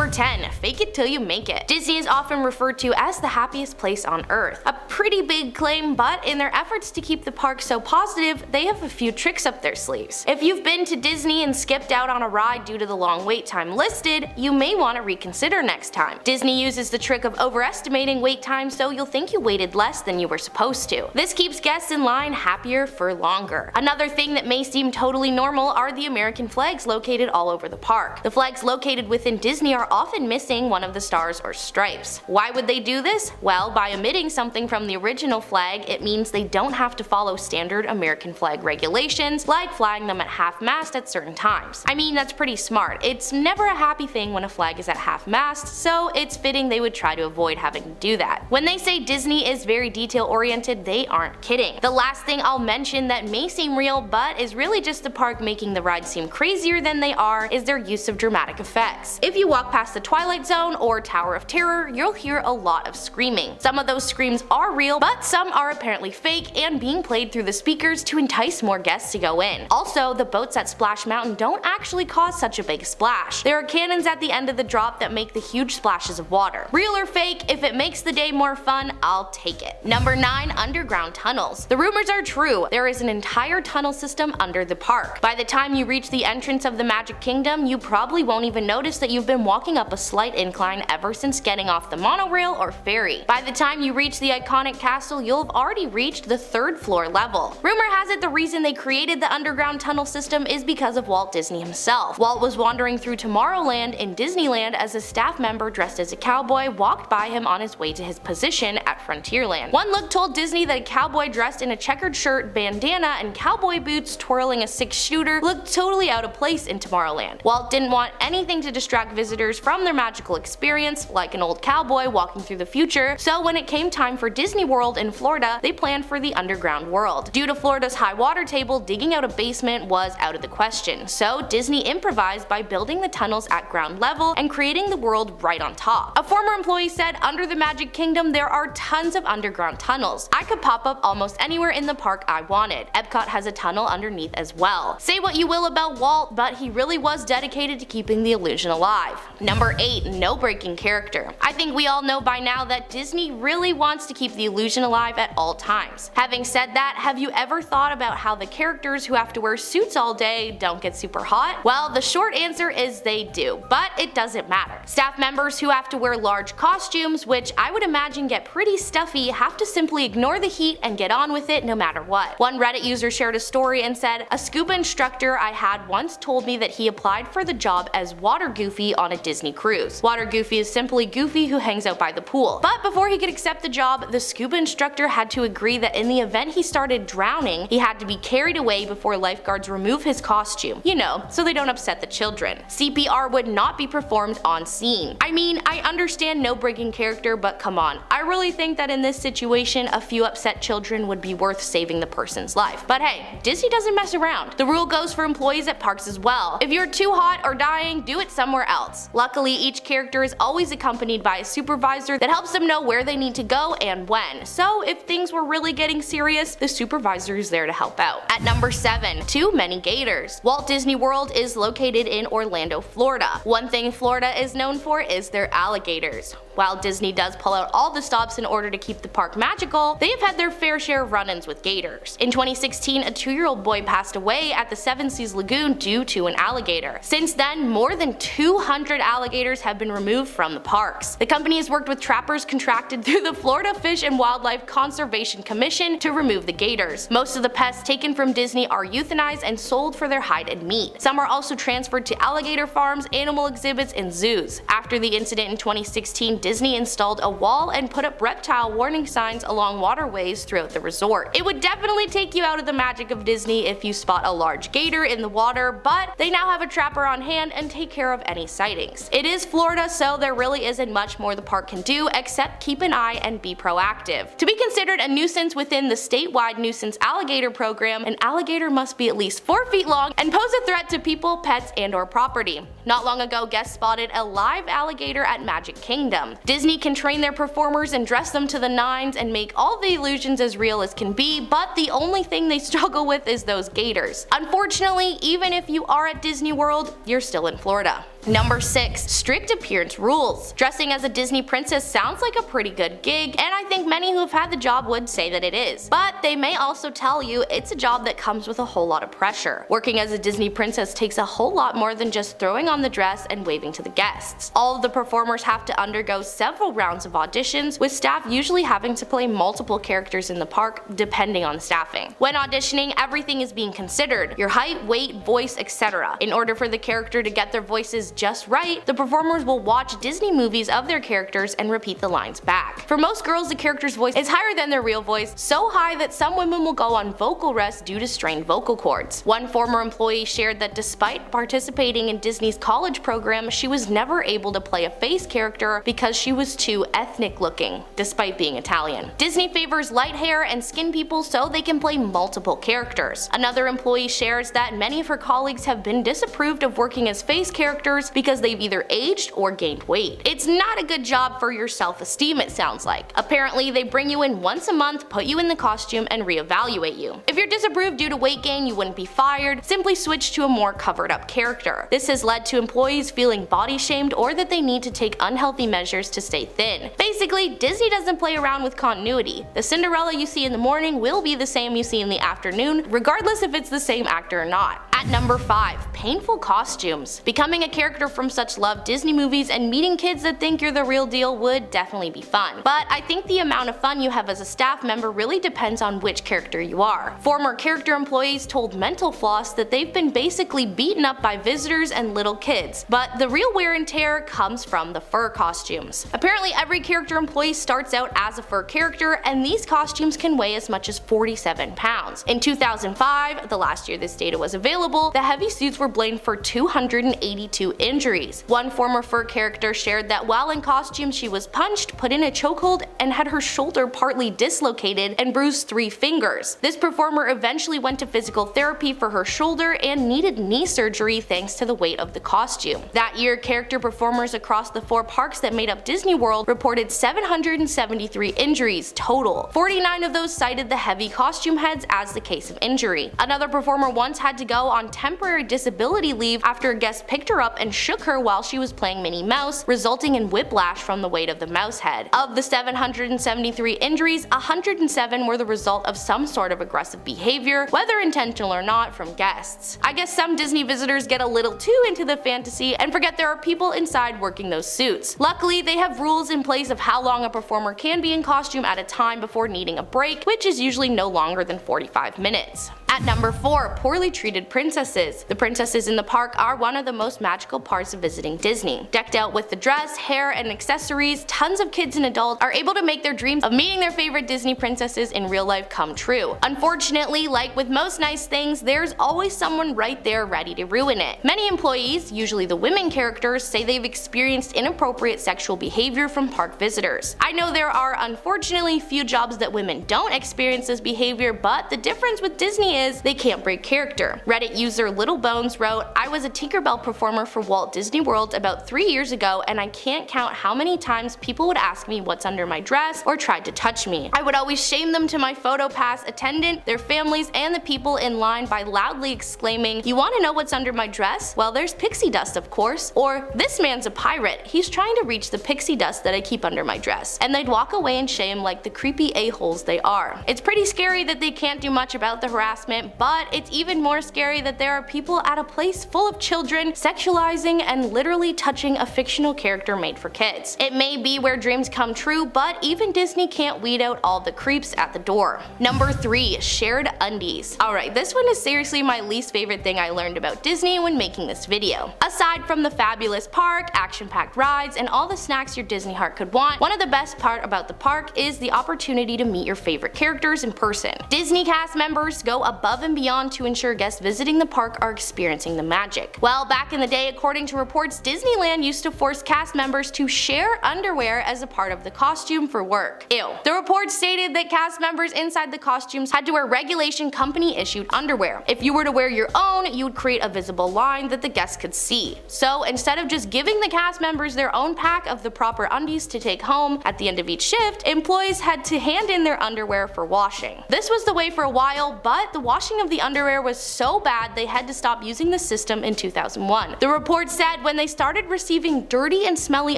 Number 10. Fake it till you make it. Disney is often referred to as the happiest place on earth. A pretty big claim, but in their efforts to keep the park so positive, they have a few tricks up their sleeves. If you've been to Disney and skipped out on a ride due to the long wait time listed, you may want to reconsider next time. Disney uses the trick of overestimating wait time so you'll think you waited less than you were supposed to. This keeps guests in line happier for longer. Another thing that may seem totally normal are the American flags located all over the park. The flags located within Disney are often missing one of the stars or stripes. Why would they do this? Well, by omitting something from the original flag, it means they don't have to follow standard American flag regulations like flying them at half-mast at certain times. I mean, that's pretty smart. It's never a happy thing when a flag is at half-mast, so it's fitting they would try to avoid having to do that. When they say Disney is very detail-oriented, they aren't kidding. The last thing I'll mention that may seem real but is really just the park making the rides seem crazier than they are is their use of dramatic effects. If you walk past the Twilight Zone or Tower of Terror, you'll hear a lot of screaming. Some of those screams are real, but some are apparently fake and being played through the speakers to entice more guests to go in. Also, the boats at Splash Mountain don't actually cause such a big splash. There are cannons at the end of the drop that make the huge splashes of water. Real or fake, if it makes the day more fun, I'll take it. Number 9. Underground tunnels. The rumors are true. There is an entire tunnel system under the park. By the time you reach the entrance of the Magic Kingdom, you probably won't even notice that you've been walking up a slight incline ever since getting off the monorail or ferry. By the time you reach the iconic castle, you'll have already reached the 3rd floor level. Rumor has it the reason they created the underground tunnel system is because of Walt Disney himself. Walt was wandering through Tomorrowland in Disneyland as a staff member dressed as a cowboy walked by him on his way to his position at Frontierland. One look told Disney that a cowboy dressed in a checkered shirt, bandana, and cowboy boots twirling a 6-shooter looked totally out of place in Tomorrowland. Walt didn't want anything to distract visitors from their magical experience, like an old cowboy walking through the future, so when it came time for Disney World in Florida, they planned for the underground world. Due to Florida's high water table, digging out a basement was out of the question, so Disney improvised by building the tunnels at ground level and creating the world right on top. A former employee said, "Under the Magic Kingdom there are tons of underground tunnels. I could pop up almost anywhere in the park I wanted. Epcot has a tunnel underneath as well." Say what you will about Walt, but he really was dedicated to keeping the illusion alive. Number 8. No breaking character. I think we all know by now that Disney really wants to keep the illusion alive at all times. Having said that, have you ever thought about how the characters who have to wear suits all day don't get super hot? Well, the short answer is they do, but it doesn't matter. Staff members who have to wear large costumes, which I would imagine get pretty stuffy, have to simply ignore the heat and get on with it no matter what. One Reddit user shared a story and said, "A scuba instructor I had once told me that he applied for the job as Water Goofy on a Disney cruise. Water Goofy is simply Goofy who hangs out by the pool. But before he could accept the job, the scuba instructor had to agree that in the event he started drowning, he had to be carried away before lifeguards remove his costume. You know, so they don't upset the children. CPR would not be performed on scene." I mean, I understand no breaking character, but come on. I really think that in this situation, a few upset children would be worth saving the person's life. But hey, Disney doesn't mess around. The rule goes for employees at parks as well. If you're too hot or dying, do it somewhere else. Luckily, each character is always accompanied by a supervisor that helps them know where they need to go and when. So if things were really getting serious, the supervisor is there to help out. At number 7. Too many gators. Walt Disney World is located in Orlando, Florida. One thing Florida is known for is their alligators. While Disney does pull out all the stops in order to keep the park magical, they have had their fair share of run-ins with gators. In 2016, a 2-year-old boy passed away at the Seven Seas Lagoon due to an alligator. Since then, more than 200 alligators have been removed from the parks. The company has worked with trappers contracted through the Florida Fish and Wildlife Conservation Commission to remove the gators. Most of the pests taken from Disney are euthanized and sold for their hide and meat. Some are also transferred to alligator farms, animal exhibits, and zoos. After the incident in 2016, Disney installed a wall and put up reptile warning signs along waterways throughout the resort. It would definitely take you out of the magic of Disney if you spot a large gator in the water, but they now have a trapper on hand and take care of any sightings. It is Florida, so there really isn't much more the park can do except keep an eye and be proactive. To be considered a nuisance within the statewide nuisance alligator program, an alligator must be at least 4 feet long and pose a threat to people, pets, and/or property. Not long ago, guests spotted a live alligator at Magic Kingdom. Disney can train their performers and dress them to the nines and make all the illusions as real as can be, but the only thing they struggle with is those gators. Unfortunately, even if you are at Disney World, you're still in Florida. Number 6. Strict appearance rules. Dressing as a Disney princess sounds like a pretty good gig, and I think many who have had the job would say that it is. But they may also tell you it's a job that comes with a whole lot of pressure. Working as a Disney princess takes a whole lot more than just throwing on the dress and waving to the guests. All of the performers have to undergo several rounds of auditions, with staff usually having to play multiple characters in the park depending on the staffing. When auditioning, everything is being considered: your height, weight, voice, etc. In order for the character to get their voices just right, the performers will watch Disney movies of their characters and repeat the lines back. For most girls, the character's voice is higher than their real voice, so high that some women will go on vocal rest due to strained vocal cords. One former employee shared that despite participating in Disney's college program, she was never able to play a face character because she was too ethnic looking, despite being Italian. Disney favors light hair and skin people so they can play multiple characters. Another employee shares that many of her colleagues have been disapproved of working as face characters because they've either aged or gained weight. It's not a good job for your self-esteem, it sounds like. Apparently, they bring you in once a month, put you in the costume, and reevaluate you. If you're disapproved due to weight gain, you wouldn't be fired, simply switch to a more covered up character. This has led to employees feeling body shamed or that they need to take unhealthy measures to stay thin. Basically, Disney doesn't play around with continuity. The Cinderella you see in the morning will be the same you see in the afternoon, regardless if it's the same actor or not. At number 5. Painful costumes. Becoming a character from such loved Disney movies and meeting kids that think you're the real deal would definitely be fun. But I think the amount of fun you have as a staff member really depends on which character you are. Former character employees told Mental Floss that they've been basically beaten up by visitors and little kids, but the real wear and tear comes from the fur costumes. Apparently every character employee starts out as a fur character, and these costumes can weigh as much as 47 pounds. In 2005, the last year this data was available, the heavy suits were blamed for 282 injuries. One former fur character shared that while in costume she was punched, put in a chokehold, and had her shoulder partly dislocated and bruised 3 fingers. This performer eventually went to physical therapy for her shoulder and needed knee surgery thanks to the weight of the costume. That year, character performers across the 4 parks that made up Disney World reported 773 injuries total. 49 of those cited the heavy costume heads as the case of injury. Another performer once had to go on temporary disability leave after a guest picked her up and shook her while she was playing Minnie Mouse, resulting in whiplash from the weight of the mouse head. Of the 773 injuries, 107 were the result of some sort of aggressive behavior, whether intentional or not, from guests. I guess some Disney visitors get a little too into the fantasy and forget there are people inside working those suits. Luckily, they have rules in place of how long a performer can be in costume at a time before needing a break, which is usually no longer than 45 minutes. At number 4. Poorly treated princesses. The princesses in the park are one of the most magical parts of visiting Disney. Decked out with the dress, hair, and accessories, tons of kids and adults are able to make their dreams of meeting their favorite Disney princesses in real life come true. Unfortunately, like with most nice things, there's always someone right there ready to ruin it. Many employees, usually the women characters, say they've experienced inappropriate sexual behavior from park visitors. I know there are unfortunately few jobs that women don't experience this behavior, but the difference with Disney is they can't break character. Reddit user Little Bones wrote, "I was a Tinkerbell performer for Walt Disney World about 3 years ago, and I can't count how many times people would ask me what's under my dress or tried to touch me. I would always shame them to my PhotoPass attendant, their families, and the people in line by loudly exclaiming, 'You want to know what's under my dress? Well, there's pixie dust, of course,' or 'This man's a pirate, he's trying to reach the pixie dust that I keep under my dress,' and they'd walk away in shame like the creepy a-holes they are. It's pretty scary that they can't do much about the harassment, but it's even more scary that there are people at a place full of children sexualizing and literally touching a fictional character made for kids. It may be where dreams come true, but even Disney can't weed out all the creeps at the door." Number 3. Shared undies. Alright, this one is seriously my least favorite thing I learned about Disney when making this video. Aside from the fabulous park, action-packed rides, and all the snacks your Disney heart could want, one of the best part about the park is the opportunity to meet your favorite characters in person. Disney cast members go above and beyond to ensure guests visiting the park are experiencing the magic. Well, back in the day, according to reports, Disneyland used to force cast members to share underwear as a part of the costume for work. Ew. The report stated that cast members inside the costumes had to wear regulation company-issued underwear. If you were to wear your own, you would create a visible line that the guests could see. So instead of just giving the cast members their own pack of the proper undies to take home at the end of each shift, employees had to hand in their underwear for washing. This was the way for a while, but the washing of the underwear was so bad they had to stop using the system in 2001. The report said when they started receiving dirty and smelly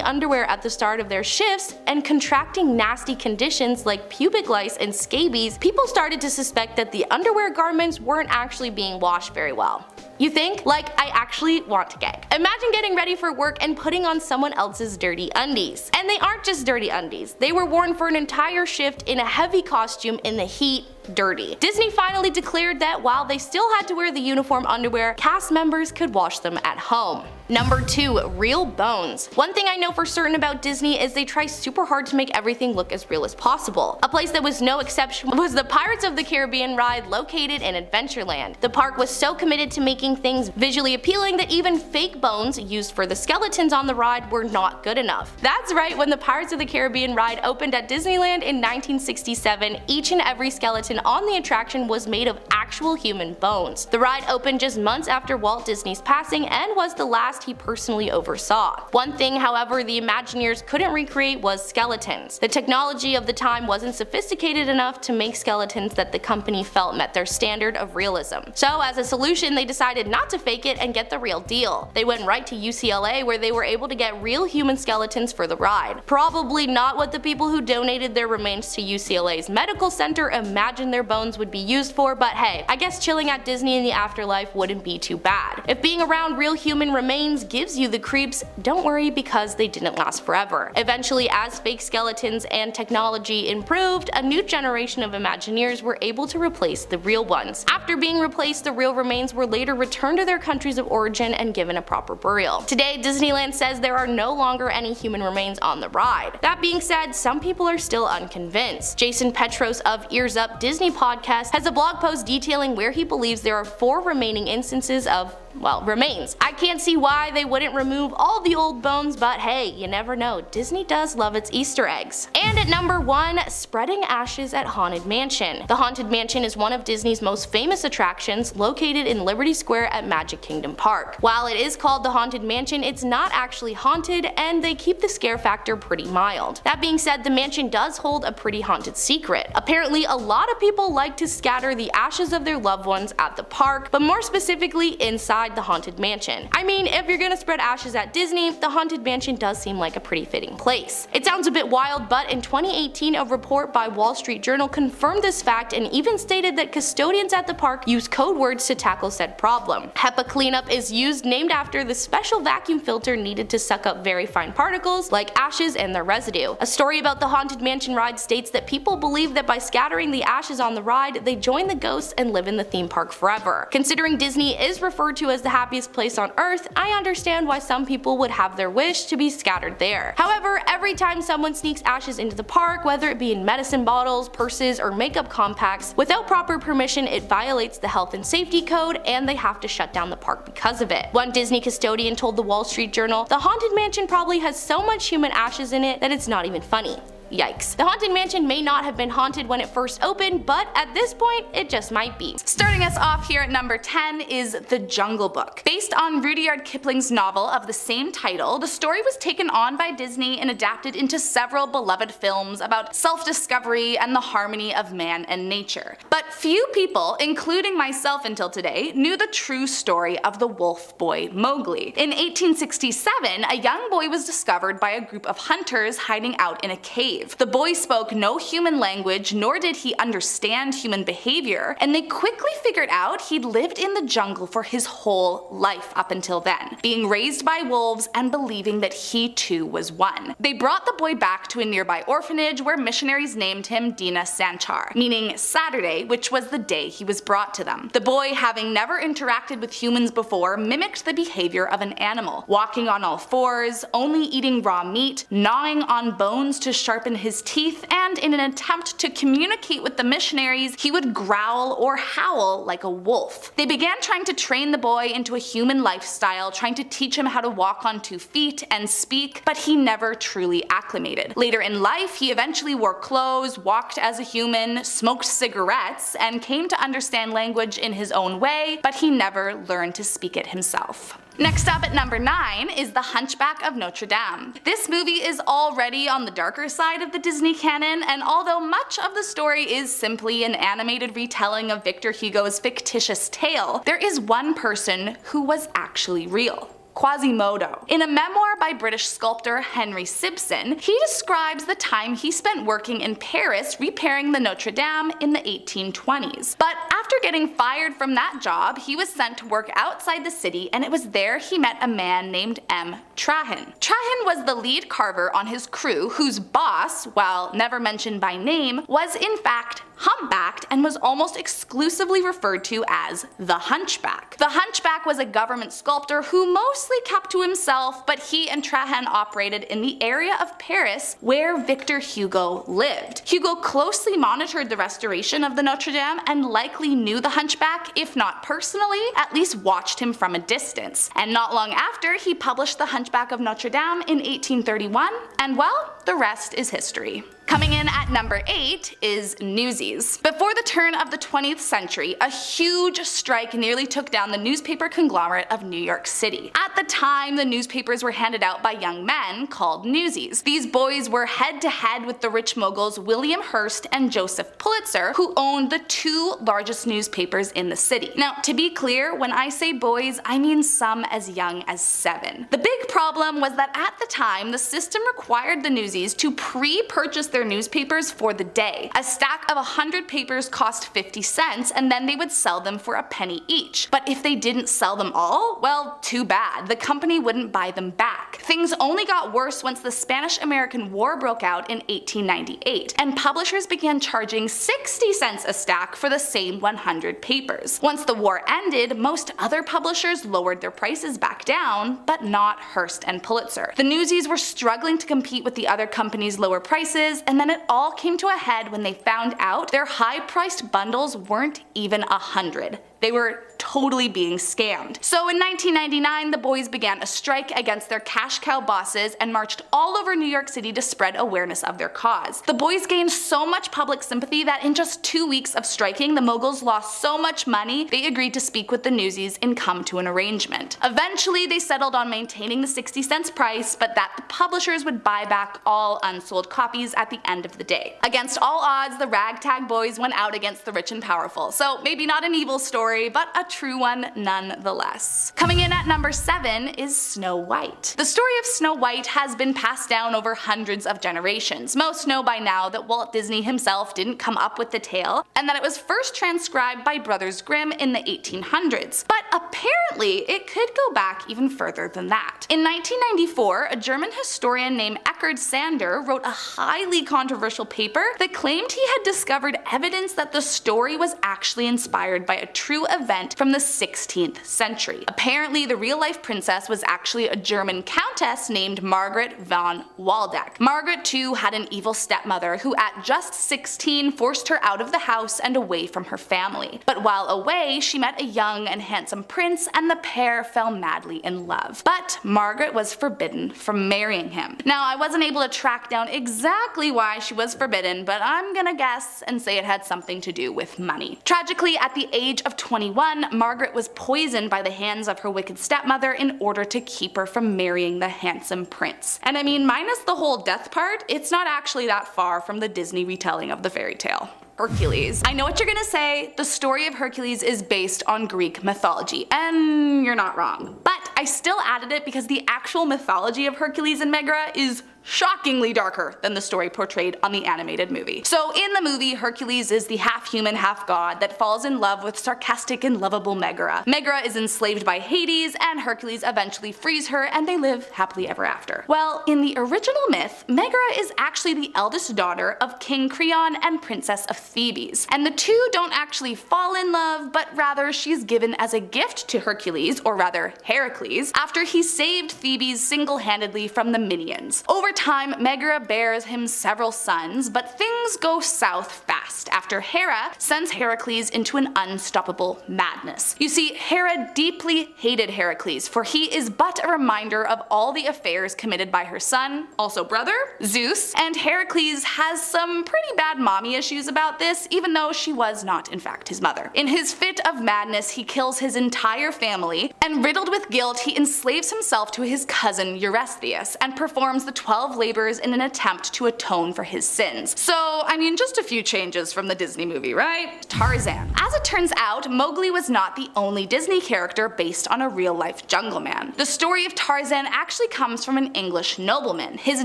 underwear at the start of their shifts and contracting nasty conditions like pubic lice and scabies, people started to suspect that the underwear garments weren't actually being washed very well. You think? Like, I actually want to gag. Imagine getting ready for work and putting on someone else's dirty undies. And they aren't just dirty undies. They were worn for an entire shift in a heavy costume in the heat, dirty. Disney finally declared that while they still had to wear the uniform underwear, cast members could wash them at home. Number 2. Real bones. One thing I know for certain about Disney is they try super hard to make everything look as real as possible. A place that was no exception was the Pirates of the Caribbean ride located in Adventureland. The park was so committed to making things visually appealing that even fake bones used for the skeletons on the ride were not good enough. That's right, when the Pirates of the Caribbean ride opened at Disneyland in 1967, each and every skeleton on the attraction was made of actual human bones. The ride opened just months after Walt Disney's passing and was the last he personally oversaw. One thing, however, the Imagineers couldn't recreate was skeletons. The technology of the time wasn't sophisticated enough to make skeletons that the company felt met their standard of realism. So as a solution, they decided not to fake it and get the real deal. They went right to UCLA where they were able to get real human skeletons for the ride. Probably not what the people who donated their remains to UCLA's medical center imagined their bones would be used for, but hey, I guess chilling at Disney in the afterlife wouldn't be too bad. If being around real human remains gives you the creeps, don't worry because they didn't last forever. Eventually, as fake skeletons and technology improved, a new generation of Imagineers were able to replace the real ones. After being replaced, the real remains were later returned to their countries of origin and given a proper burial. Today, Disneyland says there are no longer any human remains on the ride. That being said, some people are still unconvinced. Jason Petros of Ears Up Disney podcast has a blog post detailing where he believes there are 4 remaining instances of remains. I can't see why they wouldn't remove all the old bones, but hey, you never know. Disney does love its Easter eggs. And at number 1, spreading ashes at Haunted Mansion. The Haunted Mansion is one of Disney's most famous attractions, located in Liberty Square at Magic Kingdom Park. While it is called the Haunted Mansion, it's not actually haunted, and they keep the scare factor pretty mild. That being said, the mansion does hold a pretty haunted secret. Apparently, a lot of people like to scatter the ashes of their loved ones at the park, but more specifically inside the Haunted Mansion. I mean, if you're gonna spread ashes at Disney, the Haunted Mansion does seem like a pretty fitting place. It sounds a bit wild, but in 2018 a report by Wall Street Journal confirmed this fact and even stated that custodians at the park use code words to tackle said problem. HEPA cleanup is used, named after the special vacuum filter needed to suck up very fine particles like ashes and their residue. A story about the Haunted Mansion ride states that people believe that by scattering the ashes on the ride, they join the ghosts and live in the theme park forever. Considering Disney is referred to as the happiest place on earth, I understand why some people would have their wish to be scattered there. However, every time someone sneaks ashes into the park, whether it be in medicine bottles, purses, or makeup compacts, without proper permission, it violates the health and safety code and they have to shut down the park because of it. One Disney custodian told the Wall Street Journal, "The Haunted Mansion probably has so much human ashes in it that it's not even funny." Yikes. The Haunted Mansion may not have been haunted when it first opened, but at this point, it just might be. Starting us off here at number 10 is The Jungle Book. Based on Rudyard Kipling's novel of the same title, the story was taken on by Disney and adapted into several beloved films about self-discovery and the harmony of man and nature. But few people, including myself until today, knew the true story of the wolf boy Mowgli. In 1867, a young boy was discovered by a group of hunters hiding out in a cave. The boy spoke no human language, nor did he understand human behavior, and they quickly figured out he'd lived in the jungle for his whole life up until then, being raised by wolves and believing that he too was one. They brought the boy back to a nearby orphanage where missionaries named him Dina Sanchar, meaning Saturday, which was the day he was brought to them. The boy, having never interacted with humans before, mimicked the behavior of an animal, walking on all fours, only eating raw meat, gnawing on bones to sharpen his teeth, and in an attempt to communicate with the missionaries, he would growl or howl like a wolf. They began trying to train the boy into a human lifestyle, trying to teach him how to walk on 2 feet and speak, but he never truly acclimated. Later in life, he eventually wore clothes, walked as a human, smoked cigarettes, and came to understand language in his own way, but he never learned to speak it himself. Next up at number 9 is The Hunchback of Notre Dame. This movie is already on the darker side of the Disney canon, and although much of the story is simply an animated retelling of Victor Hugo's fictitious tale, there is one person who was actually real. Quasimodo. In a memoir by British sculptor Henry Simpson, he describes the time he spent working in Paris repairing the Notre Dame in the 1820s. But after getting fired from that job, he was sent to work outside the city, and it was there he met a man named M. Trahan. Trahan was the lead carver on his crew, whose boss, while never mentioned by name, was in fact humpbacked and was almost exclusively referred to as the Hunchback. The Hunchback was a government sculptor who mostly kept to himself, but he and Trahan operated in the area of Paris where Victor Hugo lived. Hugo closely monitored the restoration of the Notre Dame and likely knew the Hunchback, if not personally, at least watched him from a distance. And not long after, he published The Hunchback of Notre Dame in 1831, and well, the rest is history. Coming in at number 8 is Newsies. Before the turn of the 20th century, a huge strike nearly took down the newspaper conglomerate of New York City. At the time, the newspapers were handed out by young men called newsies. These boys were head to head with the rich moguls William Hearst and Joseph Pulitzer, who owned the 2 largest newspapers in the city. Now, to be clear, when I say boys, I mean some as young as 7. The big problem was that at the time, the system required the newsies to pre-purchase their newspapers for the day. A stack of 100 papers cost 50 cents, and then they would sell them for a penny each. But if they didn't sell them all, well, too bad. The company wouldn't buy them back. Things only got worse once the Spanish-American War broke out in 1898, and publishers began charging 60 cents a stack for the same 100 papers. Once the war ended, most other publishers lowered their prices back down, but not Hearst and Pulitzer. The newsies were struggling to compete with the other companies' lower prices, and then it all came to a head when they found out their high-priced bundles weren't even 100. They were totally being scammed. So in 1999, the boys began a strike against their cash cow bosses and marched all over New York City to spread awareness of their cause. The boys gained so much public sympathy that in just 2 weeks of striking, the moguls lost so much money, they agreed to speak with the newsies and come to an arrangement. Eventually, they settled on maintaining the 60 cents price, but that the publishers would buy back all unsold copies at the end of the day. Against all odds, the ragtag boys went out against the rich and powerful. So maybe not an evil story, but a true one nonetheless. Coming in at number 7 is Snow White. The story of Snow White has been passed down over hundreds of generations. Most know by now that Walt Disney himself didn't come up with the tale, and that it was first transcribed by Brothers Grimm in the 1800s. But apparently, it could go back even further than that. In 1994, a German historian named Eckhard Sander wrote a highly controversial paper that claimed he had discovered evidence that the story was actually inspired by a true event from the 16th century. Apparently, the real-life princess was actually a German countess named Margaret von Waldeck. Margaret, too, had an evil stepmother who at just 16 forced her out of the house and away from her family. But while away, she met a young and handsome prince, and the pair fell madly in love. But Margaret was forbidden from marrying him. Now, I wasn't able to track down exactly why she was forbidden, but I'm gonna guess and say it had something to do with money. Tragically, at the age of 21, Margaret was poisoned by the hands of her wicked stepmother in order to keep her from marrying the handsome prince. And I mean, minus the whole death part, it's not actually that far from the Disney retelling of the fairy tale. Hercules. I know what you're gonna say, the story of Hercules is based on Greek mythology, and you're not wrong. But I still added it because the actual mythology of Hercules and Megara is shockingly darker than the story portrayed on the animated movie. So in the movie, Hercules is the half-human, half-god that falls in love with sarcastic and lovable Megara. Megara is enslaved by Hades, and Hercules eventually frees her, and they live happily ever after. Well, in the original myth, Megara is actually the eldest daughter of King Creon and Princess of Thebes, and the two don't actually fall in love, but rather she's given as a gift to Hercules, or rather Heracles, after he saved Thebes single-handedly from the Minions. Over time, Megara bears him several sons, but things go south fast after Hera sends Heracles into an unstoppable madness. You see, Hera deeply hated Heracles, for he is but a reminder of all the affairs committed by her son, also brother, Zeus, and Heracles has some pretty bad mommy issues about this, even though she was not in fact his mother. In his fit of madness, he kills his entire family, and riddled with guilt, he enslaves himself to his cousin Eurystheus and performs the 12 labors in an attempt to atone for his sins. So, I mean, just a few changes from the Disney movie, right? Tarzan. As it turns out, Mowgli was not the only Disney character based on a real-life jungle man. The story of Tarzan actually comes from an English nobleman. His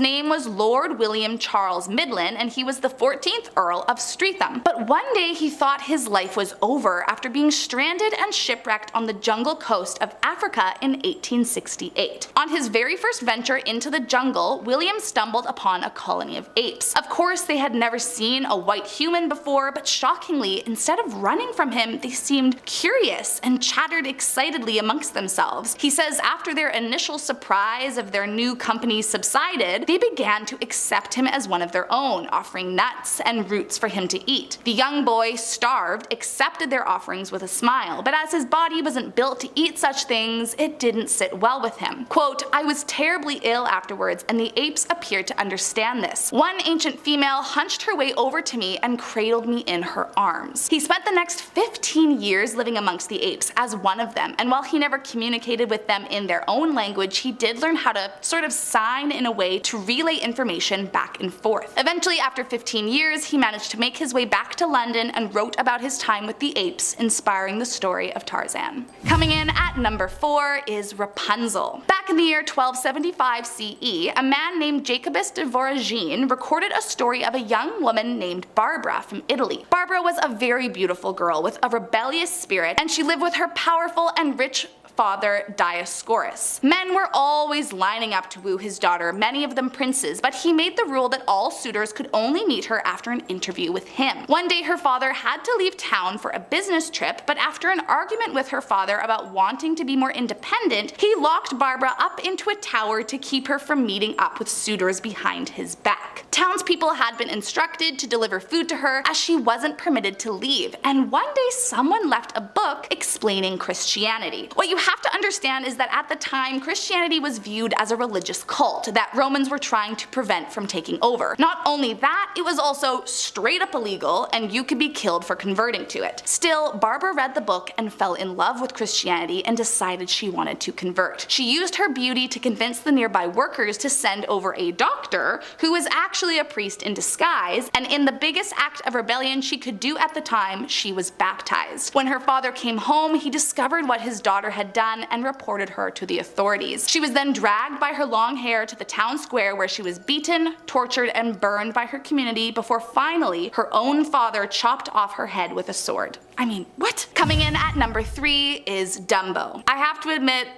name was Lord William Charles Midland, and he was the 14th Earl of Streatham. But one day he thought his life was over after being stranded and shipwrecked on the jungle coast of Africa in 1868. On his very first venture into the jungle, William stumbled upon a colony of apes. Of course, they had never seen a white human before, but shockingly, instead of running from him, they seemed curious and chattered excitedly amongst themselves. He says after their initial surprise of their new company subsided, they began to accept him as one of their own, offering nuts and roots for him to eat. The young boy, starved, accepted their offerings with a smile, but as his body wasn't built to eat such things, it didn't sit well with him. Quote, "I was terribly ill afterwards, and the apes appeared to understand this. One ancient female hunched her way over to me and cradled me in her arms." He spent the next 15 years living amongst the apes as one of them, and while he never communicated with them in their own language, he did learn how to sort of sign in a way to relay information back and forth. Eventually, after 15 years, he managed to make his way back to London and wrote about his time with the apes, inspiring the story of Tarzan. Coming in at number 4 is Rapunzel. Back in the year 1275 CE, a man named Jacobus de Voragine recorded a story of a young woman named Barbara from Italy. Barbara was a very beautiful girl with a rebellious spirit, and she lived with her powerful and rich father Dioscorus. Men were always lining up to woo his daughter, many of them princes, but he made the rule that all suitors could only meet her after an interview with him. One day her father had to leave town for a business trip, but after an argument with her father about wanting to be more independent, he locked Barbara up into a tower to keep her from meeting up with suitors behind his back. Townspeople had been instructed to deliver food to her as she wasn't permitted to leave, and one day someone left a book explaining Christianity. What you have to understand is that at the time, Christianity was viewed as a religious cult that Romans were trying to prevent from taking over. Not only that, it was also straight up illegal, and you could be killed for converting to it. Still, Barbara read the book and fell in love with Christianity and decided she wanted to convert. She used her beauty to convince the nearby workers to send over a doctor, who was actually a priest in disguise, and in the biggest act of rebellion she could do at the time, she was baptized. When her father came home, he discovered what his daughter had done and reported her to the authorities. She was then dragged by her long hair to the town square where she was beaten, tortured, and burned by her community before finally her own father chopped off her head with a sword. I mean, what? Coming in at number 3 is Dumbo. I have to admit,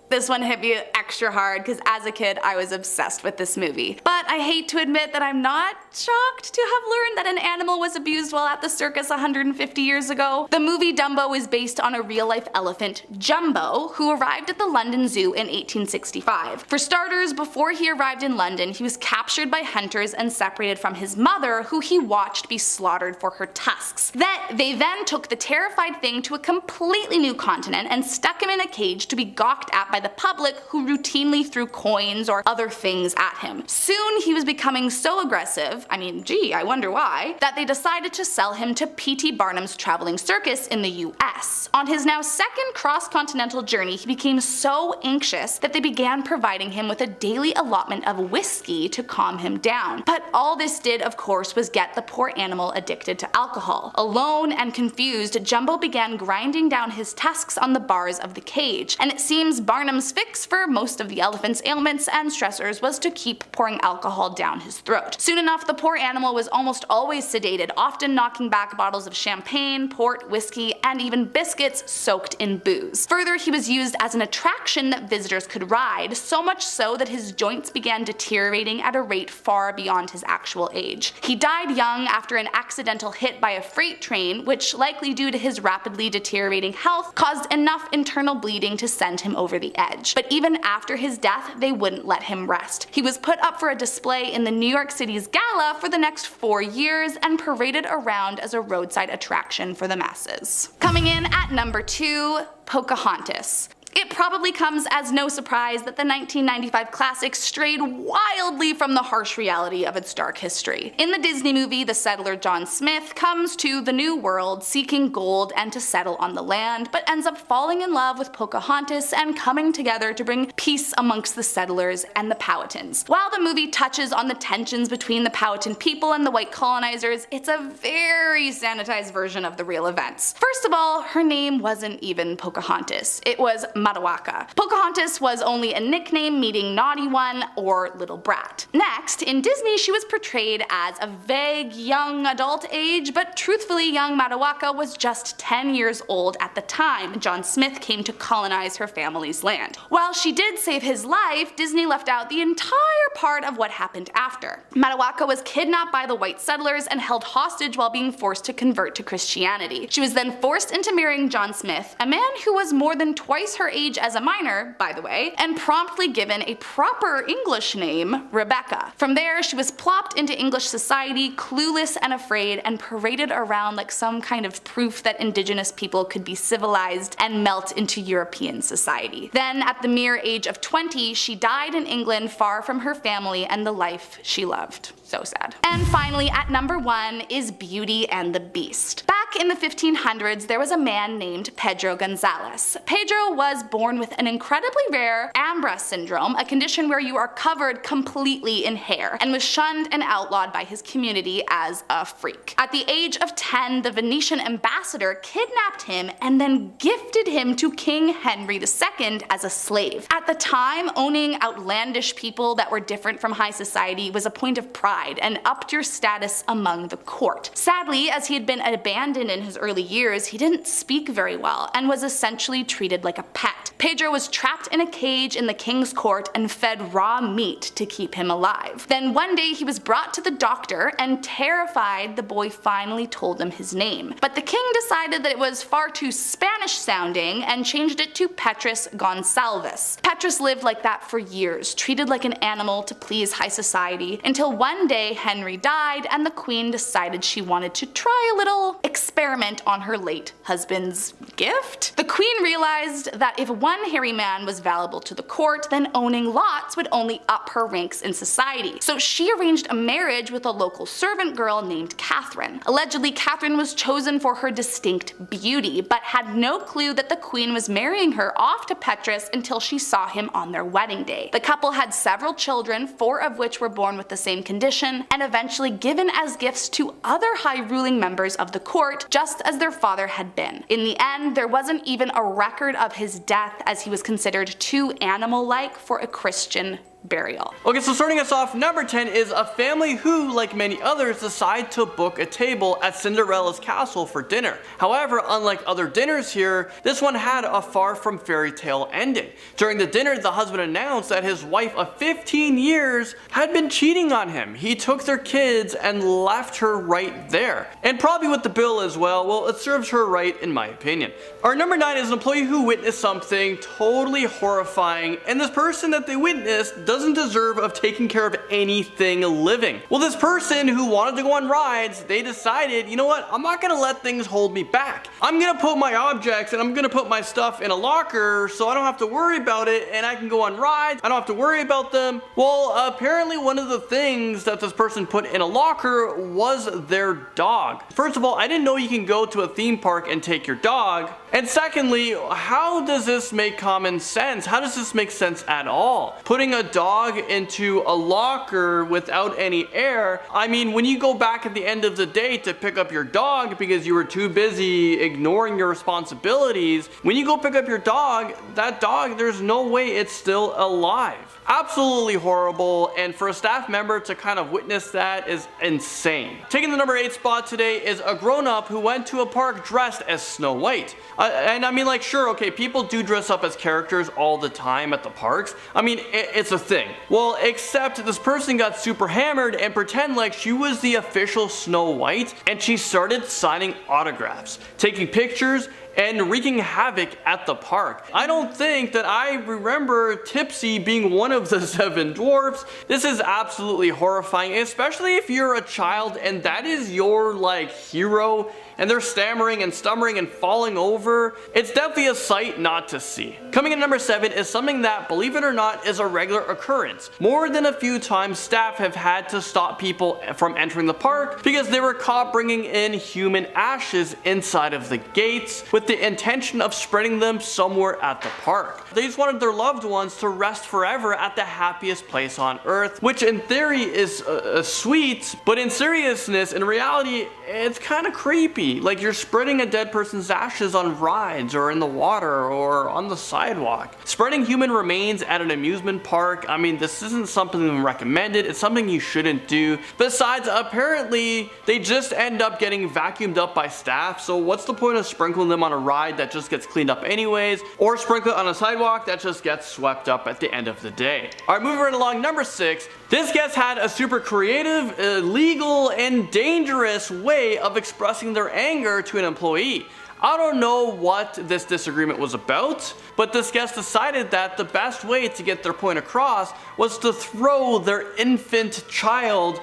this one hit me extra hard because as a kid I was obsessed with this movie. But I hate to admit that I'm not shocked to have learned that an animal was abused while at the circus 150 years ago. The movie Dumbo is based on a real-life elephant, Jumbo, who arrived at the London Zoo in 1865. For starters, before he arrived in London, he was captured by hunters and separated from his mother, who he watched be slaughtered for her tusks. They then took the terrified thing to a completely new continent and stuck him in a cage to be gawked at by the public, who routinely threw coins or other things at him. Soon he was becoming so aggressive, I mean, gee, I wonder why, that they decided to sell him to P.T. Barnum's traveling circus in the US. On his now second cross-continental journey, he became so anxious that they began providing him with a daily allotment of whiskey to calm him down. But all this did, of course, was get the poor animal addicted to alcohol. Alone and confused, Jumbo began grinding down his tusks on the bars of the cage, and it seems Barnum's fix for most of the elephant's ailments and stressors was to keep pouring alcohol down his throat. Soon enough, the poor animal was almost always sedated, often knocking back bottles of champagne, port, whiskey, and even biscuits soaked in booze. Further, he was used as an attraction that visitors could ride, so much so that his joints began deteriorating at a rate far beyond his actual age. He died young after an accidental hit by a freight train, which, likely due to his rapidly deteriorating health, caused enough internal bleeding to send him over the edge. But even after his death, they wouldn't let him rest. He was put up for a display in the New York City's gala for the next 4 years and paraded around as a roadside attraction for the masses. Coming in at number 2, Pocahontas. It probably comes as no surprise that the 1995 classic strayed wildly from the harsh reality of its dark history. In the Disney movie, the settler John Smith comes to the New World seeking gold and to settle on the land, but ends up falling in love with Pocahontas and coming together to bring peace amongst the settlers and the Powhatans. While the movie touches on the tensions between the Powhatan people and the white colonizers, it's a very sanitized version of the real events. First of all, her name wasn't even Pocahontas. It was Matawaka. Pocahontas was only a nickname meaning naughty one or little brat. Next, in Disney she was portrayed as a vague young adult age, but truthfully young Matawaka was just 10 years old at the time John Smith came to colonize her family's land. While she did save his life, Disney left out the entire part of what happened after. Matawaka was kidnapped by the white settlers and held hostage while being forced to convert to Christianity. She was then forced into marrying John Smith, a man who was more than twice her age as a minor, by the way, and promptly given a proper English name, Rebecca. From there, she was plopped into English society, clueless and afraid, and paraded around like some kind of proof that indigenous people could be civilized and melt into European society. Then, at the mere age of 20, she died in England far from her family and the life she loved. So sad. And finally, at number 1 is Beauty and the Beast. Back in the 1500s, there was a man named Pedro Gonzalez. Pedro was born with an incredibly rare Ambra syndrome, a condition where you are covered completely in hair, and was shunned and outlawed by his community as a freak. At the age of 10, the Venetian ambassador kidnapped him and then gifted him to King Henry II as a slave. At the time, owning outlandish people that were different from high society was a point of pride and upped your status among the court. Sadly, as he had been abandoned in his early years, he didn't speak very well and was essentially treated like a pet. Pedro was trapped in a cage in the king's court and fed raw meat to keep him alive. Then one day he was brought to the doctor, and terrified, the boy finally told him his name. But the king decided that it was far too Spanish sounding and changed it to Petrus Gonsalves. Petrus lived like that for years, treated like an animal to please high society, until one day Henry died and the queen decided she wanted to try a little experiment on her late husband's gift. The queen realized that if one hairy man was valuable to the court, then owning lots would only up her ranks in society. So she arranged a marriage with a local servant girl named Catherine. Allegedly, Catherine was chosen for her distinct beauty, but had no clue that the queen was marrying her off to Petrus until she saw him on their wedding day. The couple had several children, 4 of which were born with the same condition, and eventually given as gifts to other high-ruling members of the court, just as their father had been. In the end, there wasn't even a record of his death, as he was considered too animal-like for a Christian burial. Okay, so starting us off, number 10 is a family who, like many others, decide to book a table at Cinderella's castle for dinner. However, unlike other dinners here, this one had a far from fairy tale ending. During the dinner, the husband announced that his wife of 15 years had been cheating on him. He took their kids and left her right there. And probably with the bill as well. Well, it serves her right in my opinion. Our number 9 is an employee who witnessed something totally horrifying, and this person that they witnessed doesn't deserve of taking care of anything living. Well, this person who wanted to go on rides, they decided, you know what, I'm not gonna let things hold me back. I'm gonna put my objects and I'm gonna put my stuff in a locker so I don't have to worry about it, and I can go on rides, I don't have to worry about them. Well, apparently one of the things that this person put in a locker was their dog. First of all, I didn't know you can go to a theme park and take your dog. And secondly, how does this make common sense? How does this make sense at all? Putting a dog into a locker without any air. I mean, when you go back at the end of the day to pick up your dog because you were too busy ignoring your responsibilities, when you go pick up your dog, that dog, there's no way it's still alive. Absolutely horrible, and for a staff member to kind of witness that is insane. Taking the number 8 spot today is a grown-up who went to a park dressed as Snow White. And I mean, like, sure, okay, people do dress up as characters all the time at the parks. I mean, it's a thing. Well, except this person got super hammered and pretend like she was the official Snow White, and she started signing autographs, taking pictures, and wreaking havoc at the park. I don't think that I remember Tipsy being one of the 7 dwarfs. This is absolutely horrifying, especially if you're a child and that is your like hero and they're stammering and stumbling and falling over. It's definitely a sight not to see. Coming in number 7 is something that, believe it or not, is a regular occurrence. More than a few times, staff have had to stop people from entering the park because they were caught bringing in human ashes inside of the gates with the intention of spreading them somewhere at the park. They just wanted their loved ones to rest forever at the happiest place on earth, which in theory is sweet, but in seriousness, in reality, it's kind of creepy. Like you're spreading a dead person's ashes on rides or in the water or on the sidewalk. Spreading human remains at an amusement park, I mean, this isn't something recommended, it's something you shouldn't do. Besides, apparently, they just end up getting vacuumed up by staff, so what's the point of sprinkling them on a ride that just gets cleaned up anyways, or sprinkle it on a sidewalk that just gets swept up at the end of the day. Alright, moving right along, number 6. This guest had a super creative, illegal, and dangerous way of expressing their anger to an employee. I don't know what this disagreement was about, but this guest decided that the best way to get their point across was to throw their infant child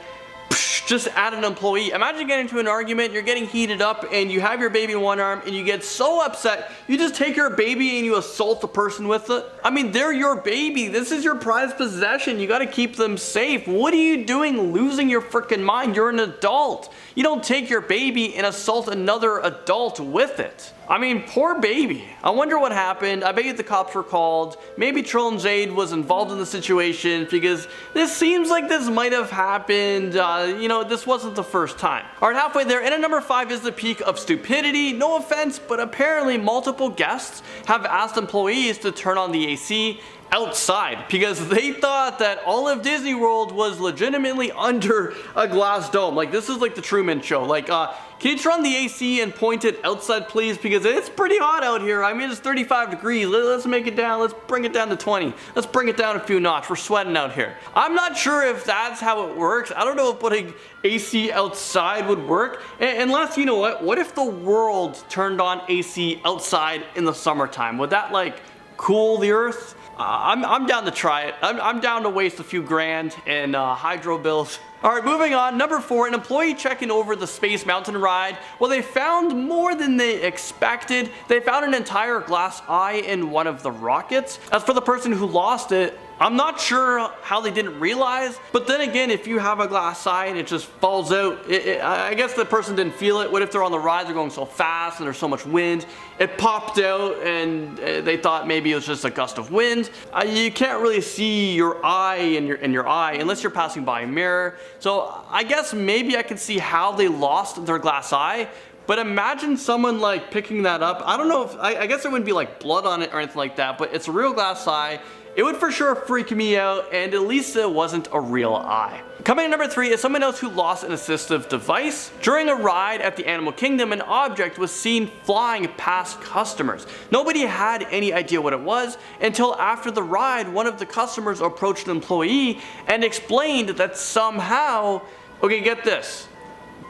just at an employee. Imagine getting into an argument, you're getting heated up, and you have your baby in one arm, and you get so upset, you just take your baby and you assault the person with it. I mean, they're your baby. This is your prized possession. You gotta keep them safe. What are you doing losing your freaking mind? You're an adult. You don't take your baby and assault another adult with it. I mean, poor baby. I wonder what happened. I bet you the cops were called. Maybe Trill and Jade was involved in the situation because this seems like this might have happened. You know, this wasn't the first time. Alright, halfway there, and at number 5 is the peak of stupidity. No offense, but apparently multiple guests have asked employees to turn on the AC outside because they thought that all of Disney World was legitimately under a glass dome. Like, this is like the Truman Show. Like, can you turn on the AC and point it outside, please? Because it's pretty hot out here. I mean, it's 35 degrees. Let's make it down. Let's bring it down to 20. Let's bring it down a few notches. We're sweating out here. I'm not sure if that's how it works. I don't know if putting AC outside would work. Unless, you know what if the world turned on AC outside in the summertime? Would that, like, cool the earth? I'm down to try it. I'm down to waste a few grand in hydro bills. Alright, moving on. Number 4, an employee checking over the Space Mountain ride. Well, they found more than they expected. They found an entire glass eye in one of the rockets. As for the person who lost it, I'm not sure how they didn't realize, but then again, if you have a glass eye and it just falls out, I guess the person didn't feel it. What if they're on the ride, they're going so fast and there's so much wind, it popped out and they thought maybe it was just a gust of wind. You can't really see your eye in your eye unless you're passing by a mirror. So I guess maybe I can see how they lost their glass eye. But imagine someone like picking that up. I don't know if, I guess there wouldn't be like blood on it or anything like that, but it's a real glass eye. It would for sure freak me out, and at least it wasn't a real eye. Coming in number 3 is someone else who lost an assistive device. During a ride at the Animal Kingdom, an object was seen flying past customers. Nobody had any idea what it was until after the ride, one of the customers approached an employee and explained that somehow, okay, get this,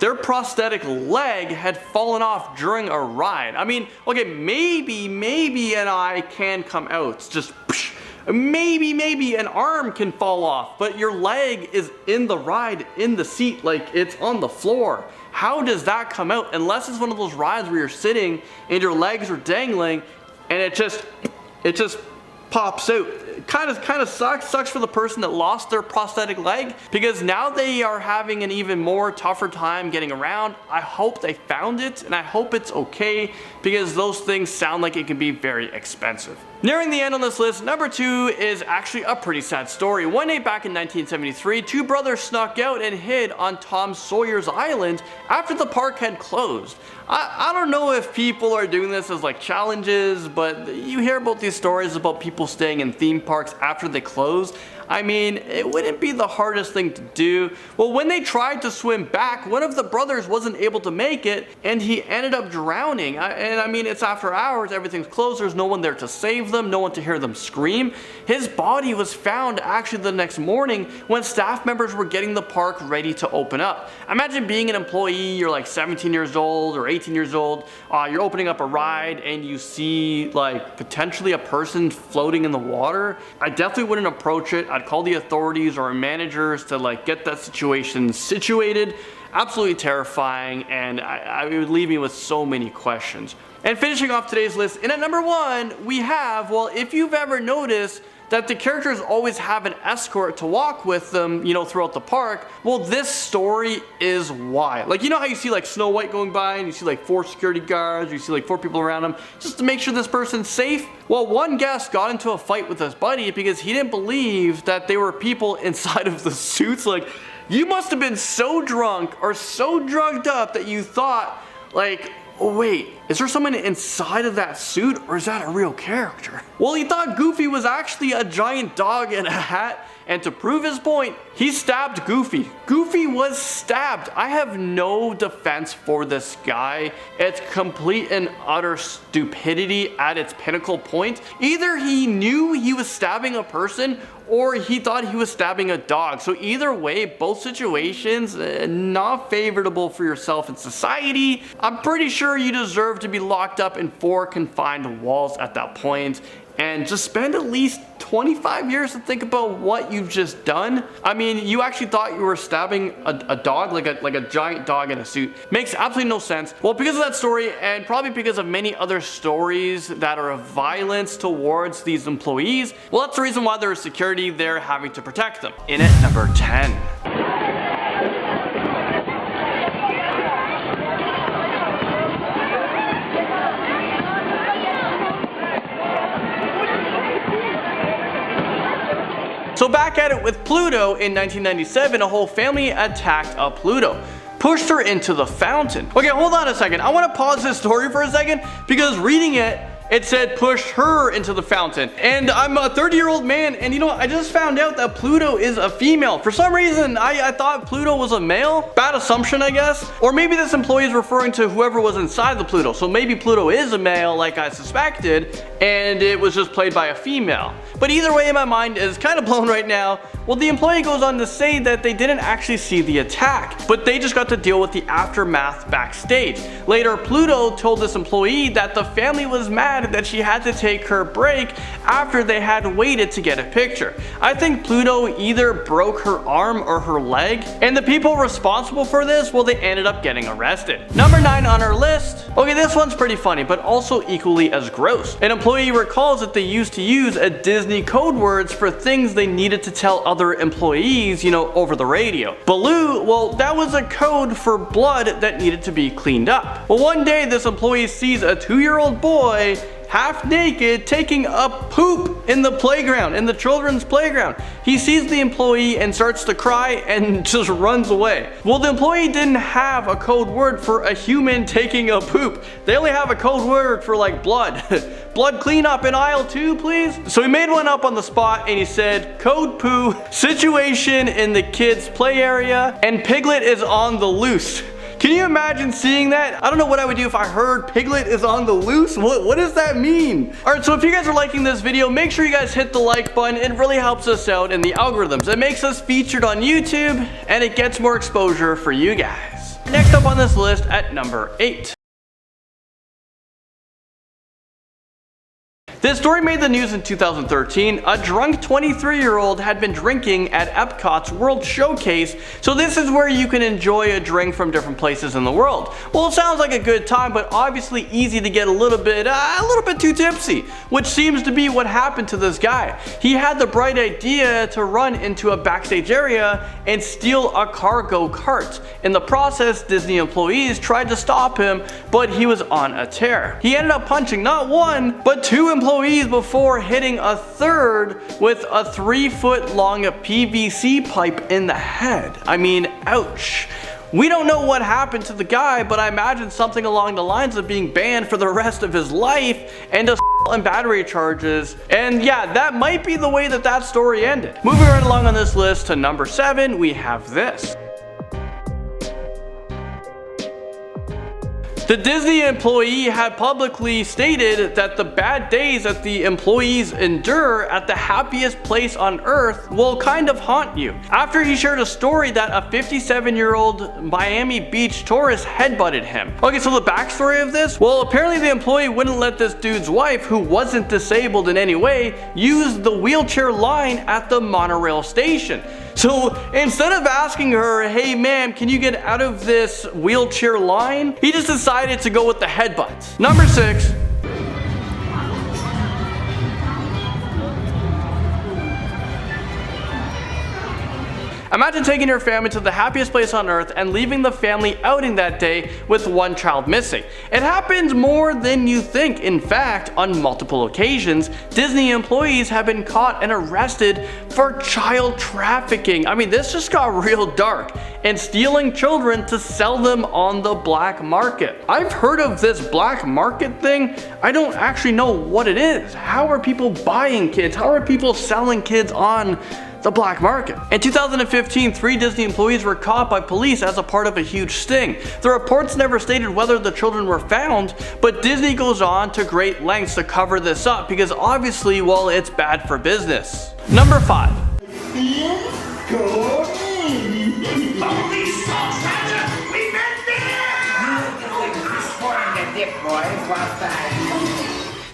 their prosthetic leg had fallen off during a ride. I mean, okay, maybe an eye can come out. It's just maybe an arm can fall off, but your leg is in the ride, in the seat, like it's on the floor. How does that come out? Unless it's one of those rides where you're sitting and your legs are dangling and it just pops out. It kind of sucks for the person that lost their prosthetic leg because now they are having an even more tougher time getting around. I hope they found it and I hope it's okay because those things sound like it can be very expensive. Nearing the end on this list, number 2 is actually a pretty sad story. One day back in 1973, 2 brothers snuck out and hid on Tom Sawyer's Island after the park had closed. I don't know if people are doing this as like challenges, but you hear about these stories about people staying in theme parks after they close. I mean, it wouldn't be the hardest thing to do. Well, when they tried to swim back, one of the brothers wasn't able to make it, and he ended up drowning. And I mean, it's after hours, everything's closed, there's no one there to save them, no one to hear them scream. His body was found actually the next morning when staff members were getting the park ready to open up. Imagine being an employee, you're like 17 years old or 18 years old, you're opening up a ride and you see like potentially a person floating in the water. I definitely wouldn't approach it. I'd call the authorities or managers to like get that situation situated. Absolutely terrifying, and it would leave me with so many questions. And finishing off today's list, and at number 1, we have, well, if you've ever noticed that the characters always have an escort to walk with them, you know, throughout the park, well, this story is why. Like, you know how you see like Snow White going by and you see like 4 security guards, or you see like 4 people around him just to make sure this person's safe? Well, one guest got into a fight with his buddy because he didn't believe that there were people inside of the suits. Like, you must have been so drunk or so drugged up that you thought, like, oh wait, is there someone inside of that suit, or is that a real character? Well, he thought Goofy was actually a giant dog in a hat, and to prove his point, he stabbed Goofy. Goofy was stabbed. I have no defense for this guy. It's complete and utter stupidity at its pinnacle point. Either he knew he was stabbing a person, or he thought he was stabbing a dog. So either way, both situations, not favorable for yourself in society. I'm pretty sure you deserve to be locked up in 4 confined walls at that point, and just spend at least 25 years to think about what you've just done. I mean, you actually thought you were stabbing a dog, like a giant dog in a suit. Makes absolutely no sense. Well, because of that story, and probably because of many other stories that are of violence towards these employees, well, that's the reason why there is security there having to protect them. In at number 10. So back at it with Pluto in 1997, a whole family attacked a Pluto, pushed her into the fountain. Okay, hold on a second. I want to pause this story for a second because reading it, it said pushed her into the fountain. And I'm a 30-year-old man, and you know what? I just found out that Pluto is a female. For some reason, I thought Pluto was a male. Bad assumption, I guess. Or maybe this employee is referring to whoever was inside the Pluto. So maybe Pluto is a male like I suspected, and it was just played by a female. But either way, my mind is kind of blown right now. Well, the employee goes on to say that they didn't actually see the attack, but they just got to deal with the aftermath backstage. Later, Pluto told this employee that the family was mad that she had to take her break after they had waited to get a picture. I think Pluto either broke her arm or her leg, and the people responsible for this, well, they ended up getting arrested. Number 9 on our list. Okay, this one's pretty funny, but also equally as gross. An employee recalls that they used to use a Disney code words for things they needed to tell other employees, you know, over the radio. Baloo, well, that was a code for blood that needed to be cleaned up. Well, one day this employee sees a 2-year-old boy half naked taking a poop in the playground, in the children's playground. He sees the employee and starts to cry and just runs away. Well, the employee didn't have a code word for a human taking a poop. They only have a code word for like blood. Blood cleanup in aisle 2, please. So he made one up on the spot and he said, code poo, situation in the kids' play area, and Piglet is on the loose. Can you imagine seeing that? I don't know what I would do if I heard Piglet is on the loose. What does that mean? Alright, so if you guys are liking this video, make sure you guys hit the like button. It really helps us out in the algorithms. It makes us featured on YouTube, and it gets more exposure for you guys. Next up on this list at number 8. This story made the news in 2013. A drunk 23-year-old had been drinking at Epcot's World Showcase, so this is where you can enjoy a drink from different places in the world. Well, it sounds like a good time, but obviously easy to get a little bit too tipsy, which seems to be what happened to this guy. He had the bright idea to run into a backstage area and steal a cargo cart. In the process, Disney employees tried to stop him, but he was on a tear. He ended up punching not 1, but 2 employees before hitting a third with a 3-foot long PVC pipe in the head. I mean, ouch. We don't know what happened to the guy, but I imagine something along the lines of being banned for the rest of his life and a and battery charges, and yeah, that might be the way that that story ended. Moving right along on this list to number 7, we have this. The Disney employee had publicly stated that the bad days that the employees endure at the happiest place on earth will kind of haunt you. After he shared a story that a 57-year-old Miami Beach tourist headbutted him. Okay, so the backstory of this? Well, apparently the employee wouldn't let this dude's wife, who wasn't disabled in any way, use the wheelchair line at the monorail station. So instead of asking her, hey ma'am, can you get out of this wheelchair line? He just decided to go with the headbutts. Number 6. Imagine taking your family to the happiest place on earth and leaving the family outing that day with one child missing. It happens more than you think. In fact, on multiple occasions, Disney employees have been caught and arrested for child trafficking. I mean, this just got real dark. And stealing children to sell them on the black market. I've heard of this black market thing. I don't actually know what it is. How are people buying kids? How are people selling kids on the black market? In 2015, 3 Disney employees were caught by police as a part of a huge sting. The reports never stated whether the children were found, but Disney goes on to great lengths to cover this up because obviously, well, it's bad for business. Number 5. Police officer, we've been there!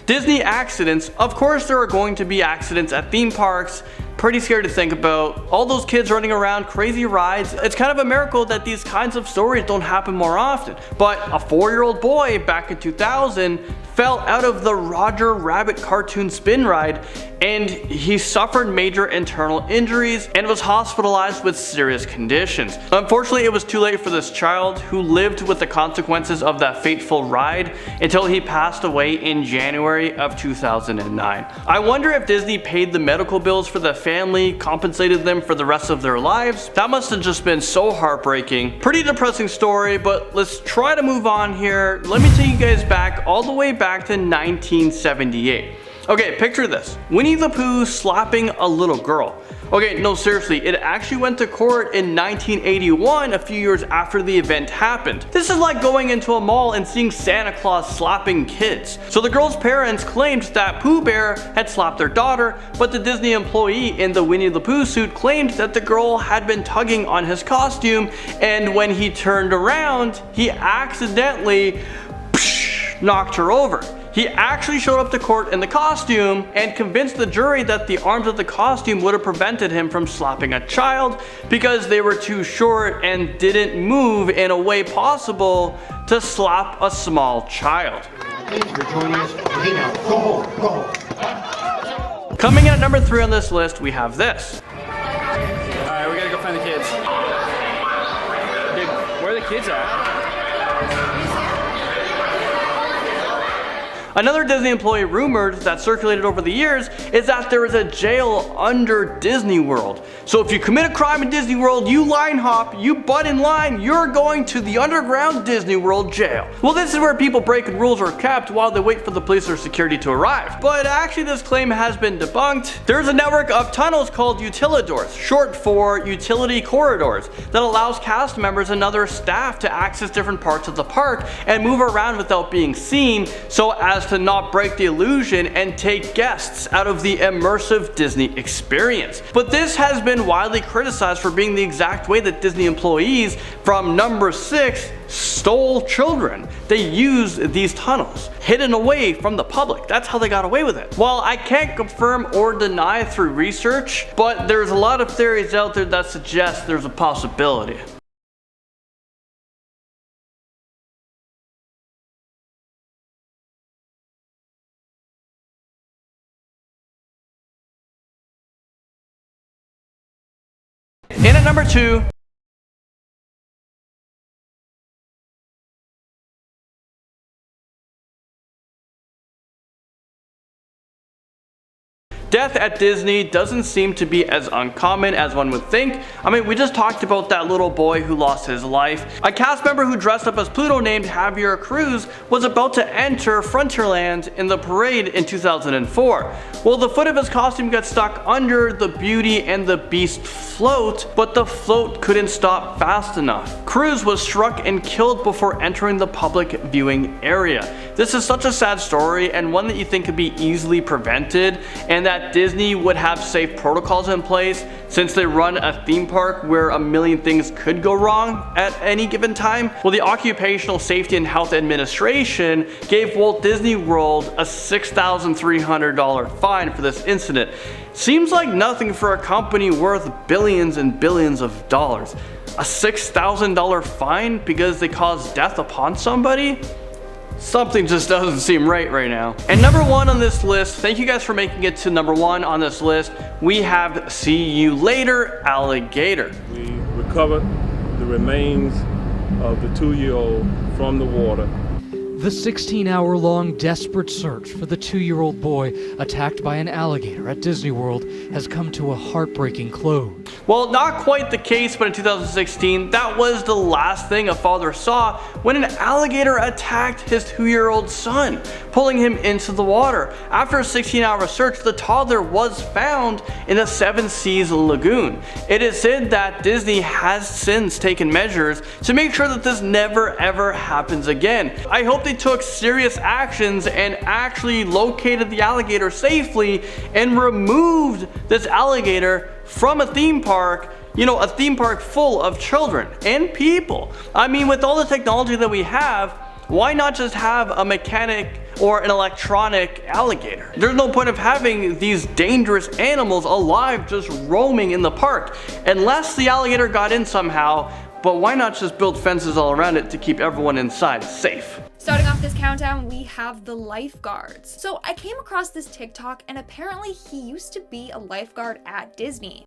Disney accidents. Of course there are going to be accidents at theme parks. Pretty scary to think about. All those kids running around, crazy rides. It's kind of a miracle that these kinds of stories don't happen more often. But a 4-year-old boy back in 2000 fell out of the Roger Rabbit cartoon spin ride and he suffered major internal injuries and was hospitalized with serious conditions. Unfortunately, it was too late for this child, who lived with the consequences of that fateful ride until he passed away in January of 2009. I wonder if Disney paid the medical bills for the family, compensated them for the rest of their lives. That must have just been so heartbreaking. Pretty depressing story, but let's try to move on here. Let me take you guys back all the way back to 1978. Okay, picture this. Winnie the Pooh slapping a little girl. Okay, no, seriously, it actually went to court in 1981, a few years after the event happened. This is like going into a mall and seeing Santa Claus slapping kids. So the girl's parents claimed that Pooh Bear had slapped their daughter, but the Disney employee in the Winnie the Pooh suit claimed that the girl had been tugging on his costume, and when he turned around, he accidentally knocked her over. He actually showed up to court in the costume and convinced the jury that the arms of the costume would have prevented him from slapping a child because they were too short and didn't move in a way possible to slap a small child. Coming in at number 3 on this list, we have this. Alright, we gotta go find the kids. Dude, where are the kids at? Another Disney employee rumored that circulated over the years is that there is a jail under Disney World. So if you commit a crime in Disney World, you line hop, you butt in line, you're going to the underground Disney World jail. Well, this is where people breaking rules are kept while they wait for the police or security to arrive. But actually this claim has been debunked. There's a network of tunnels called utilidors, short for utility corridors, that allows cast members and other staff to access different parts of the park and move around without being seen, so as to not break the illusion and take guests out of the immersive Disney experience. But this has been widely criticized for being the exact way that Disney employees from number 6 stole children. They used these tunnels, hidden away from the public. That's how they got away with it. Well, I can't confirm or deny through research, but there's a lot of theories out there that suggest there's a possibility. In at number 2, Death at Disney doesn't seem to be as uncommon as one would think. I mean, we just talked about that little boy who lost his life. A cast member who dressed up as Pluto named Javier Cruz was about to enter Frontierland in the parade in 2004. Well, the foot of his costume got stuck under the Beauty and the Beast float, but the float couldn't stop fast enough. Cruz was struck and killed before entering the public viewing area. This is such a sad story, and one that you think could be easily prevented, and that Disney would have safe protocols in place since they run a theme park where a million things could go wrong at any given time. Well, the Occupational Safety and Health Administration gave Walt Disney World a $6,300 fine for this incident. Seems like nothing for a company worth billions and billions of dollars. A $6,000 fine because they caused death upon somebody? Something just doesn't seem right now. And number 1 on this list, thank you guys for making it to number 1 on this list, we have See You Later Alligator. We recovered the remains of the 2-year-old from the water. The 16-hour-long desperate search for the 2-year-old boy attacked by an alligator at Disney World has come to a heartbreaking close. Well, not quite the case, but in 2016, that was the last thing a father saw when an alligator attacked his 2-year-old son, pulling him into the water. After a 16-hour search, the toddler was found in a Seven Seas lagoon. It is said that Disney has since taken measures to make sure that this never ever happens again. I hope they took serious actions and actually located the alligator safely and removed this alligator from a theme park, you know, a theme park full of children and people. I mean, with all the technology that we have, why not just have a mechanic or an electronic alligator? There's no point of having these dangerous animals alive just roaming in the park, unless the alligator got in somehow. But why not just build fences all around it to keep everyone inside safe? Starting off this countdown, we have the lifeguards. So I came across this TikTok, and apparently he used to be a lifeguard at Disney.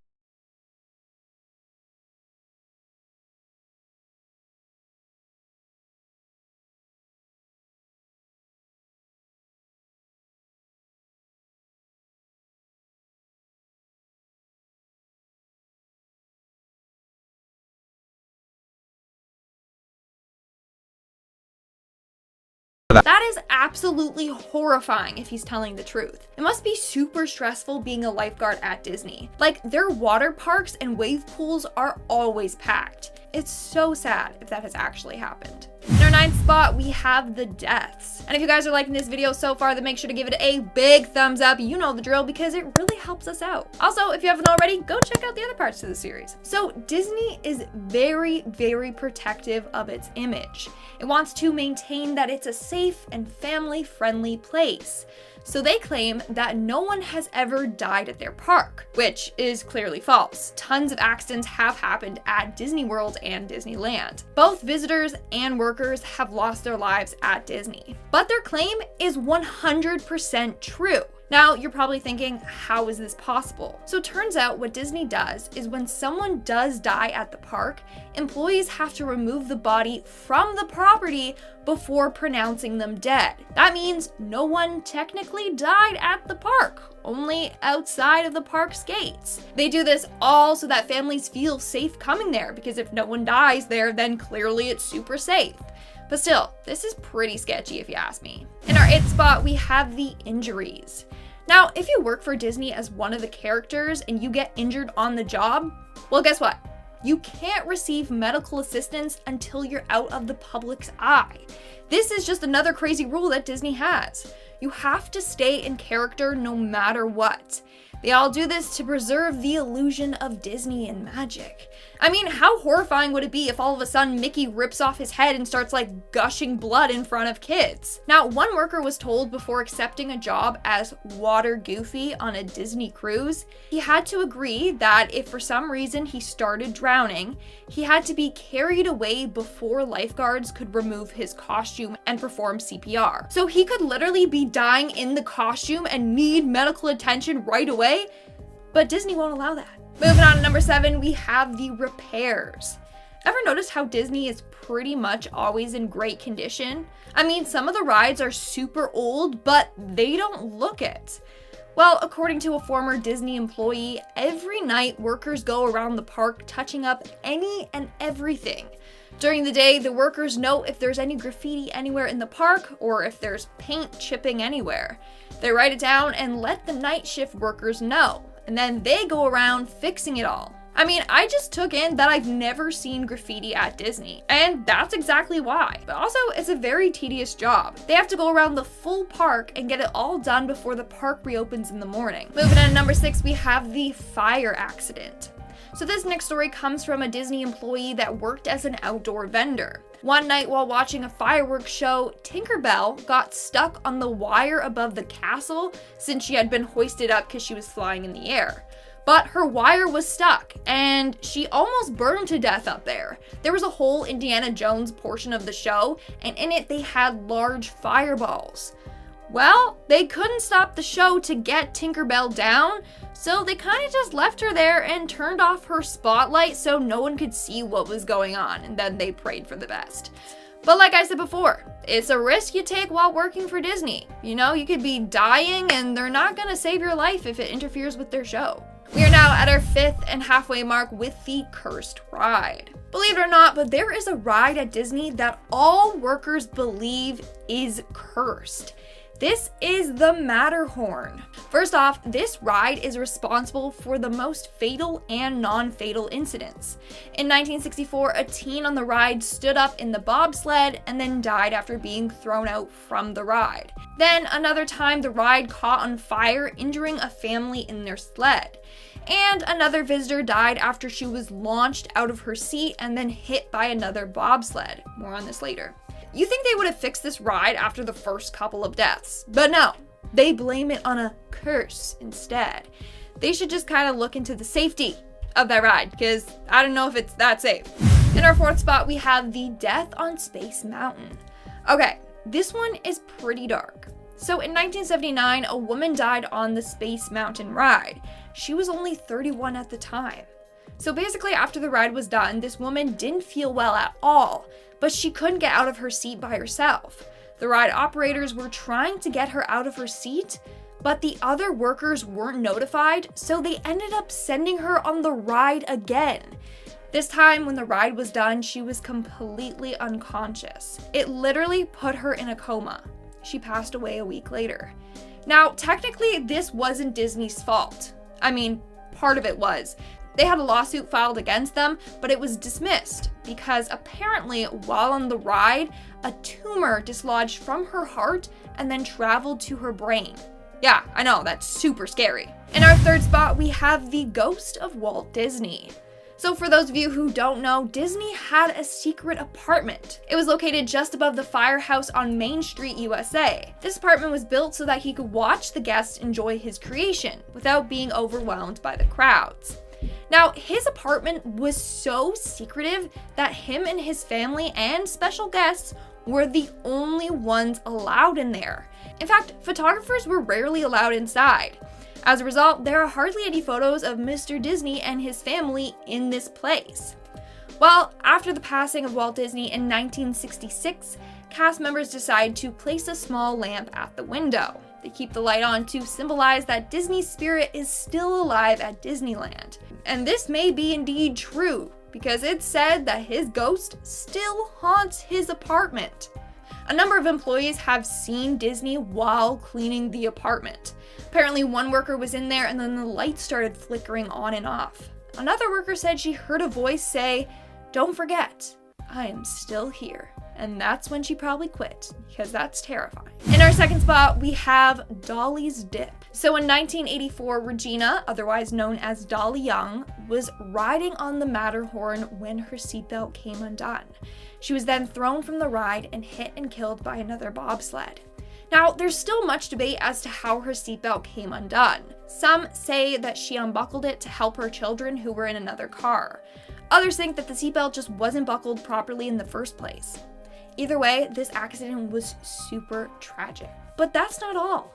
That is absolutely horrifying if he's telling the truth. It must be super stressful being a lifeguard at Disney. Like, their water parks and wave pools are always packed. It's so sad if that has actually happened. In our 9th spot, we have the deaths. And if you guys are liking this video so far, then make sure to give it a big thumbs up. You know the drill, because it really helps us out. Also, if you haven't already, go check out the other parts of the series. So Disney is very, very protective of its image. It wants to maintain that it's a safe and family-friendly place. So they claim that no one has ever died at their park, which is clearly false. Tons of accidents have happened at Disney World and Disneyland. Both visitors and workers have lost their lives at Disney. But their claim is 100% true. Now, you're probably thinking, how is this possible? So it turns out what Disney does is when someone does die at the park, employees have to remove the body from the property before pronouncing them dead. That means no one technically died at the park, only outside of the park's gates. They do this all so that families feel safe coming there, because if no one dies there, then clearly it's super safe. But still, this is pretty sketchy if you ask me. In our 8th spot, we have the injuries. Now, if you work for Disney as one of the characters and you get injured on the job, well, guess what? You can't receive medical assistance until you're out of the public's eye. This is just another crazy rule that Disney has. You have to stay in character no matter what. They all do this to preserve the illusion of Disney and magic. I mean, how horrifying would it be if all of a sudden Mickey rips off his head and starts like gushing blood in front of kids? Now, one worker was told before accepting a job as Water Goofy on a Disney cruise, he had to agree that if for some reason he started drowning, he had to be carried away before lifeguards could remove his costume and perform CPR. So he could literally be dying in the costume and need medical attention right away, but Disney won't allow that. Moving on to number 7, we have the repairs. Ever notice how Disney is pretty much always in great condition? I mean, some of the rides are super old, but they don't look it. Well, according to a former Disney employee, every night workers go around the park touching up any and everything. During the day, the workers note if there's any graffiti anywhere in the park or if there's paint chipping anywhere. They write it down and let the night shift workers know, and then they go around fixing it all. I mean, I just took in that I've never seen graffiti at Disney, and that's exactly why. But also, it's a very tedious job. They have to go around the full park and get it all done before the park reopens in the morning. Moving on to number 6, we have the fire accident. So this next story comes from a Disney employee that worked as an outdoor vendor. One night while watching a fireworks show, Tinkerbell got stuck on the wire above the castle since she had been hoisted up because she was flying in the air. But her wire was stuck, and she almost burned to death up there. There was a whole Indiana Jones portion of the show, and in it they had large fireballs. Well, they couldn't stop the show to get Tinkerbell down, so they kind of just left her there and turned off her spotlight so no one could see what was going on, and then they prayed for the best. But like I said before, it's a risk you take while working for Disney. You know, you could be dying and they're not gonna save your life if it interferes with their show. We are now at our 5th and halfway mark with the cursed ride. Believe it or not, but there is a ride at Disney that all workers believe is cursed. This is the Matterhorn. First off, this ride is responsible for the most fatal and non-fatal incidents. In 1964, a teen on the ride stood up in the bobsled and then died after being thrown out from the ride. Then another time, the ride caught on fire, injuring a family in their sled. And another visitor died after she was launched out of her seat and then hit by another bobsled. More on this later. You think they would have fixed this ride after the first couple of deaths, but no, they blame it on a curse instead. They should just kind of look into the safety of that ride, because I don't know if it's that safe. In our 4th spot, we have the Death on Space Mountain. Okay, this one is pretty dark. So in 1979, a woman died on the Space Mountain ride. She was only 31 at the time. So basically, after the ride was done, this woman didn't feel well at all, but she couldn't get out of her seat by herself. The ride operators were trying to get her out of her seat, but the other workers weren't notified, so they ended up sending her on the ride again. This time, when the ride was done, she was completely unconscious. It literally put her in a coma. She passed away a week later. Now, technically, this wasn't Disney's fault. I mean, part of it was. They had a lawsuit filed against them, but it was dismissed because apparently while on the ride, a tumor dislodged from her heart and then traveled to her brain. Yeah, I know, that's super scary. In our 3rd spot, we have the ghost of Walt Disney. So for those of you who don't know, Disney had a secret apartment. It was located just above the firehouse on Main Street, USA. This apartment was built so that he could watch the guests enjoy his creation without being overwhelmed by the crowds. Now, his apartment was so secretive that him and his family and special guests were the only ones allowed in there. In fact, photographers were rarely allowed inside. As a result, there are hardly any photos of Mr. Disney and his family in this place. Well, after the passing of Walt Disney in 1966, cast members decide to place a small lamp at the window. They keep the light on to symbolize that Disney's spirit is still alive at Disneyland. And this may be indeed true, because it's said that his ghost still haunts his apartment. A number of employees have seen Disney while cleaning the apartment. Apparently one worker was in there and then the lights started flickering on and off. Another worker said she heard a voice say, "Don't forget, I am still here." And that's when she probably quit, because that's terrifying. In our 2nd spot, we have Dolly's Dip. So in 1984, Regina, otherwise known as Dolly Young, was riding on the Matterhorn when her seatbelt came undone. She was then thrown from the ride and hit and killed by another bobsled. Now, there's still much debate as to how her seatbelt came undone. Some say that she unbuckled it to help her children who were in another car. Others think that the seatbelt just wasn't buckled properly in the first place. Either way, this accident was super tragic. But that's not all.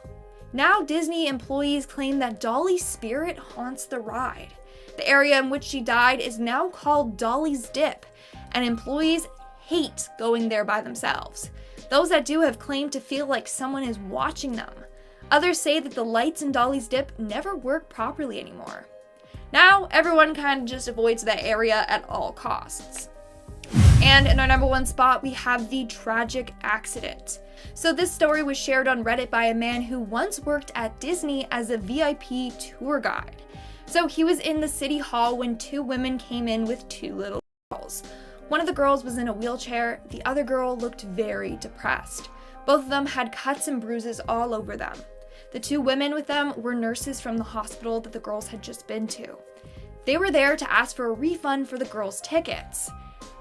Now Disney employees claim that Dolly's spirit haunts the ride. The area in which she died is now called Dolly's Dip, and employees hate going there by themselves. Those that do have claimed to feel like someone is watching them. Others say that the lights in Dolly's Dip never work properly anymore. Now, everyone kind of just avoids that area at all costs. And in our number 1 spot, we have the tragic accident. So this story was shared on Reddit by a man who once worked at Disney as a VIP tour guide. So he was in the city hall when 2 women came in with 2 little girls. One of the girls was in a wheelchair, the other girl looked very depressed. Both of them had cuts and bruises all over them. The 2 women with them were nurses from the hospital that the girls had just been to. They were there to ask for a refund for the girls' tickets.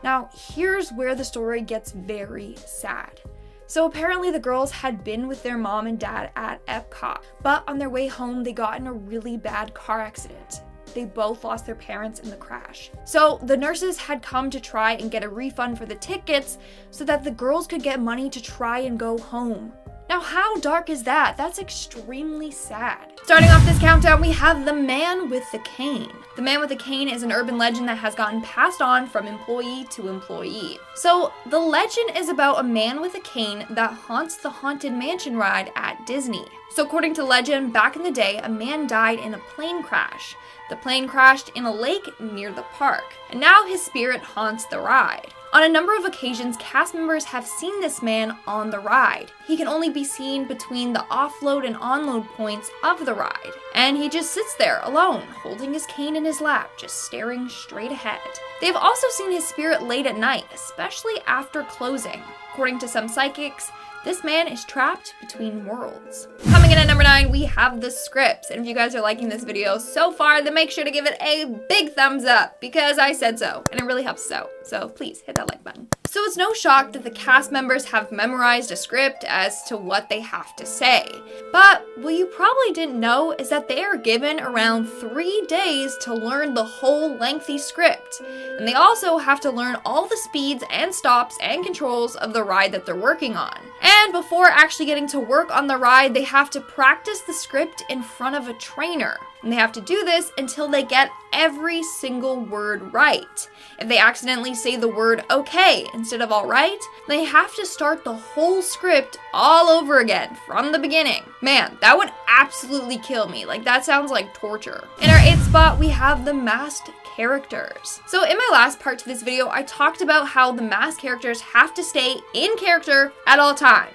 Now, here's where the story gets very sad. So apparently the girls had been with their mom and dad at Epcot, but on their way home they got in a really bad car accident. They both lost their parents in the crash. So the nurses had come to try and get a refund for the tickets so that the girls could get money to try and go home. Now, how dark is that? That's extremely sad. Starting off this countdown, we have the man with the cane. The man with the cane is an urban legend that has gotten passed on from employee to employee. So the legend is about a man with a cane that haunts the Haunted Mansion ride at Disney. So according to legend, back in the day, a man died in a plane crash. The plane crashed in a lake near the park, and now his spirit haunts the ride. On a number of occasions, cast members have seen this man on the ride. He can only be seen between the offload and onload points of the ride, and he just sits there alone, holding his cane in his lap, just staring straight ahead. They've also seen his spirit late at night, especially after closing. According to some psychics, this man is trapped between worlds. Coming in at number 9, we have the scripts. And if you guys are liking this video so far, then make sure to give it a big thumbs up because I said so, and it really helps us out. So please hit that like button. So it's no shock that the cast members have memorized a script as to what they have to say. But what you probably didn't know is that they are given around 3 days to learn the whole lengthy script. And they also have to learn all the speeds and stops and controls of the ride that they're working on. And before actually getting to work on the ride, they have to practice the script in front of a trainer. And they have to do this until they get every single word right. If they accidentally say the word okay instead of alright, they have to start the whole script all over again from the beginning. Man, that would absolutely kill me. Like, that sounds like torture. In our 8th spot, we have the masked characters. So in my last part to this video, I talked about how the masked characters have to stay in character at all times.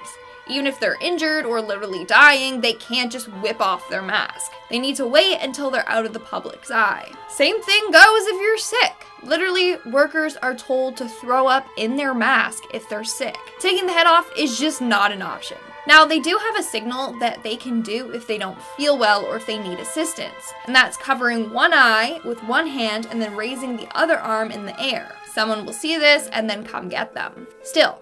Even if they're injured or literally dying, they can't just whip off their mask. They need to wait until they're out of the public's eye. Same thing goes if you're sick. Literally, workers are told to throw up in their mask if they're sick. Taking the head off is just not an option. Now, they do have a signal that they can do if they don't feel well or if they need assistance, and that's covering one eye with one hand and then raising the other arm in the air. Someone will see this and then come get them. Still,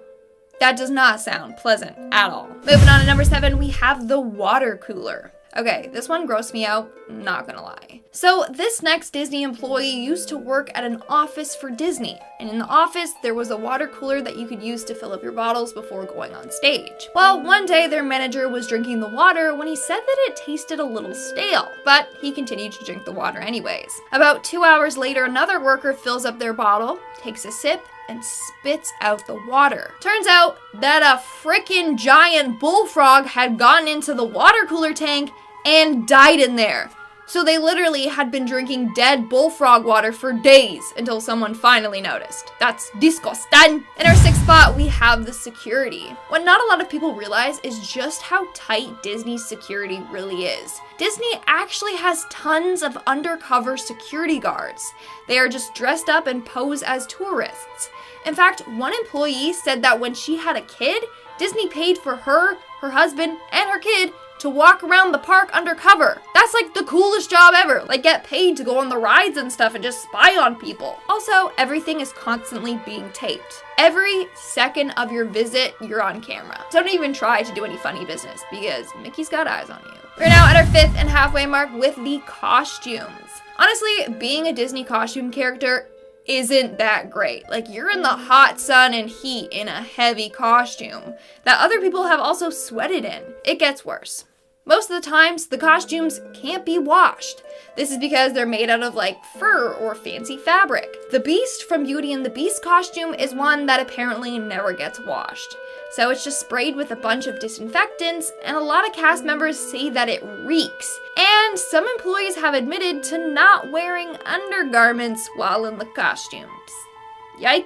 that does not sound pleasant at all. Moving on to number 7, we have the water cooler. Okay, this one grossed me out, not gonna lie. So this next Disney employee used to work at an office for Disney, and in the office there was a water cooler that you could use to fill up your bottles before going on stage. Well, one day their manager was drinking the water when he said that it tasted a little stale, but he continued to drink the water anyways. About 2 hours later, another worker fills up their bottle, takes a sip, and spits out the water. Turns out that a frickin' giant bullfrog had gotten into the water cooler tank and died in there. So they literally had been drinking dead bullfrog water for days until someone finally noticed. That's disgusting. In our 6th spot, we have the security. What not a lot of people realize is just how tight Disney's security really is. Disney actually has tons of undercover security guards. They are just dressed up and pose as tourists. In fact, one employee said that when she had a kid, Disney paid for her, her husband, and her kid to walk around the park undercover. That's like the coolest job ever. Like, get paid to go on the rides and stuff and just spy on people. Also, everything is constantly being taped. Every second of your visit, you're on camera. Don't even try to do any funny business because Mickey's got eyes on you. We're now at our 5th and halfway mark with the costumes. Honestly, being a Disney costume character isn't that great. Like, you're in the hot sun and heat in a heavy costume that other people have also sweated in. It gets worse. Most of the times, the costumes can't be washed. This is because they're made out of like fur or fancy fabric. The Beast from Beauty and the Beast costume is one that apparently never gets washed. So it's just sprayed with a bunch of disinfectants, and a lot of cast members say that it reeks. And some employees have admitted to not wearing undergarments while in the costumes. Yikes,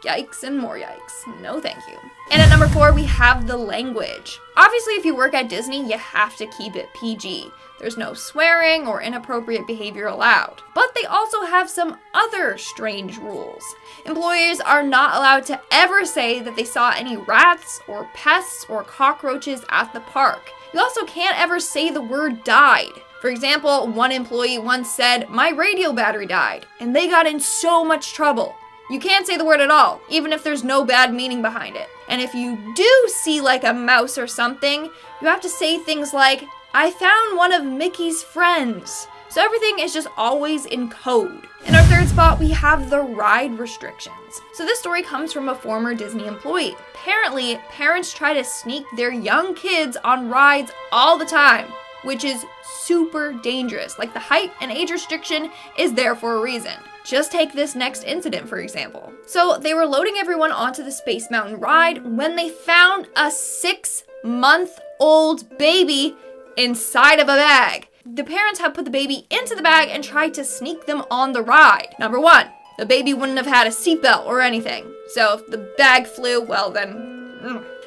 yikes, and more yikes. No thank you. And at number 4, we have the language. Obviously, if you work at Disney, you have to keep it PG. There's no swearing or inappropriate behavior allowed. But they also have some other strange rules. Employees are not allowed to ever say that they saw any rats or pests or cockroaches at the park. You also can't ever say the word died. For example, one employee once said, "My radio battery died," and they got in so much trouble. You can't say the word at all, even if there's no bad meaning behind it. And if you do see like a mouse or something, you have to say things like, "I found one of Mickey's friends." So everything is just always in code. In our 3rd spot, we have the ride restrictions. So this story comes from a former Disney employee. Apparently, parents try to sneak their young kids on rides all the time, which is super dangerous. Like, the height and age restriction is there for a reason. Just take this next incident, for example. So they were loading everyone onto the Space Mountain ride when they found a 6-month-old baby inside of a bag. The parents had put the baby into the bag and tried to sneak them on the ride. Number 1, the baby wouldn't have had a seatbelt or anything. So if the bag flew, well then...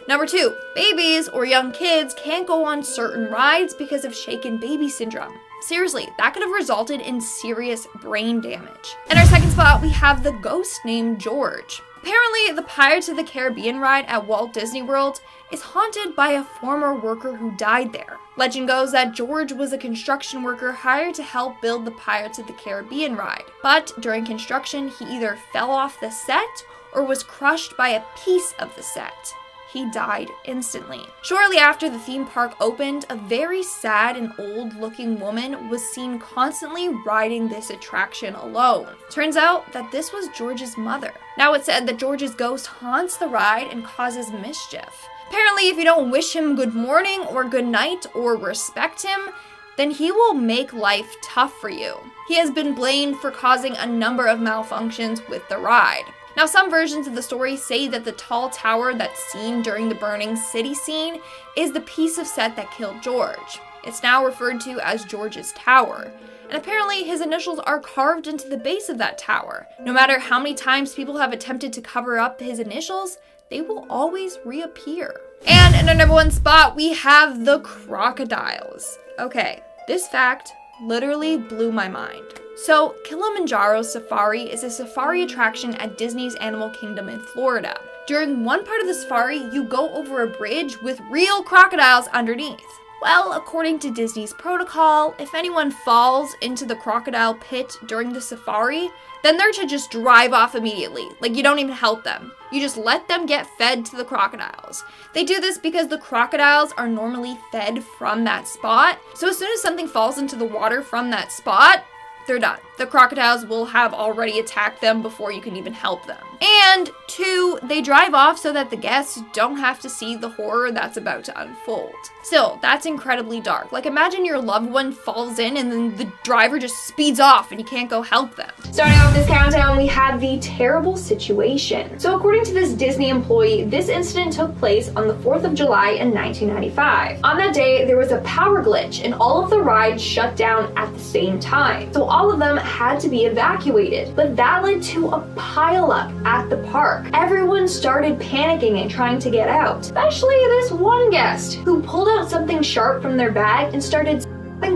Number 2, babies or young kids can't go on certain rides because of shaken baby syndrome. Seriously, that could have resulted in serious brain damage. In our 2nd spot, we have the ghost named George. Apparently, the Pirates of the Caribbean ride at Walt Disney World is haunted by a former worker who died there. Legend goes that George was a construction worker hired to help build the Pirates of the Caribbean ride. But during construction, he either fell off the set or was crushed by a piece of the set. He died instantly. Shortly after the theme park opened, a very sad and old-looking woman was seen constantly riding this attraction alone. Turns out that this was George's mother. Now it's said that George's ghost haunts the ride and causes mischief. Apparently, if you don't wish him good morning or good night or respect him, then he will make life tough for you. He has been blamed for causing a number of malfunctions with the ride. Now, some versions of the story say that the tall tower that's seen during the burning city scene is the piece of set that killed George. It's now referred to as George's Tower. And apparently his initials are carved into the base of that tower. No matter how many times people have attempted to cover up his initials, they will always reappear. And in our number 1 spot, we have the crocodiles. Okay, this fact literally blew my mind. So, Kilimanjaro Safari is a safari attraction at Disney's Animal Kingdom in Florida. During one part of the safari, you go over a bridge with real crocodiles underneath. Well, according to Disney's protocol, if anyone falls into the crocodile pit during the safari, then they're to just drive off immediately. Like, you don't even help them. You just let them get fed to the crocodiles. They do this because the crocodiles are normally fed from that spot. So as soon as something falls into the water from that spot, they're done. The crocodiles will have already attacked them before you can even help them. And 2, they drive off so that the guests don't have to see the horror that's about to unfold. Still, that's incredibly dark. Like, imagine your loved one falls in and then the driver just speeds off and you can't go help them. Starting off this countdown, we have the terrible situation. So according to this Disney employee, this incident took place on the 4th of July in 1995. On that day, there was a power glitch and all of the rides shut down at the same time. So all of them had to be evacuated, but that led to a pileup at the park. Everyone started panicking and trying to get out, especially this one guest who pulled out something sharp from their bag and started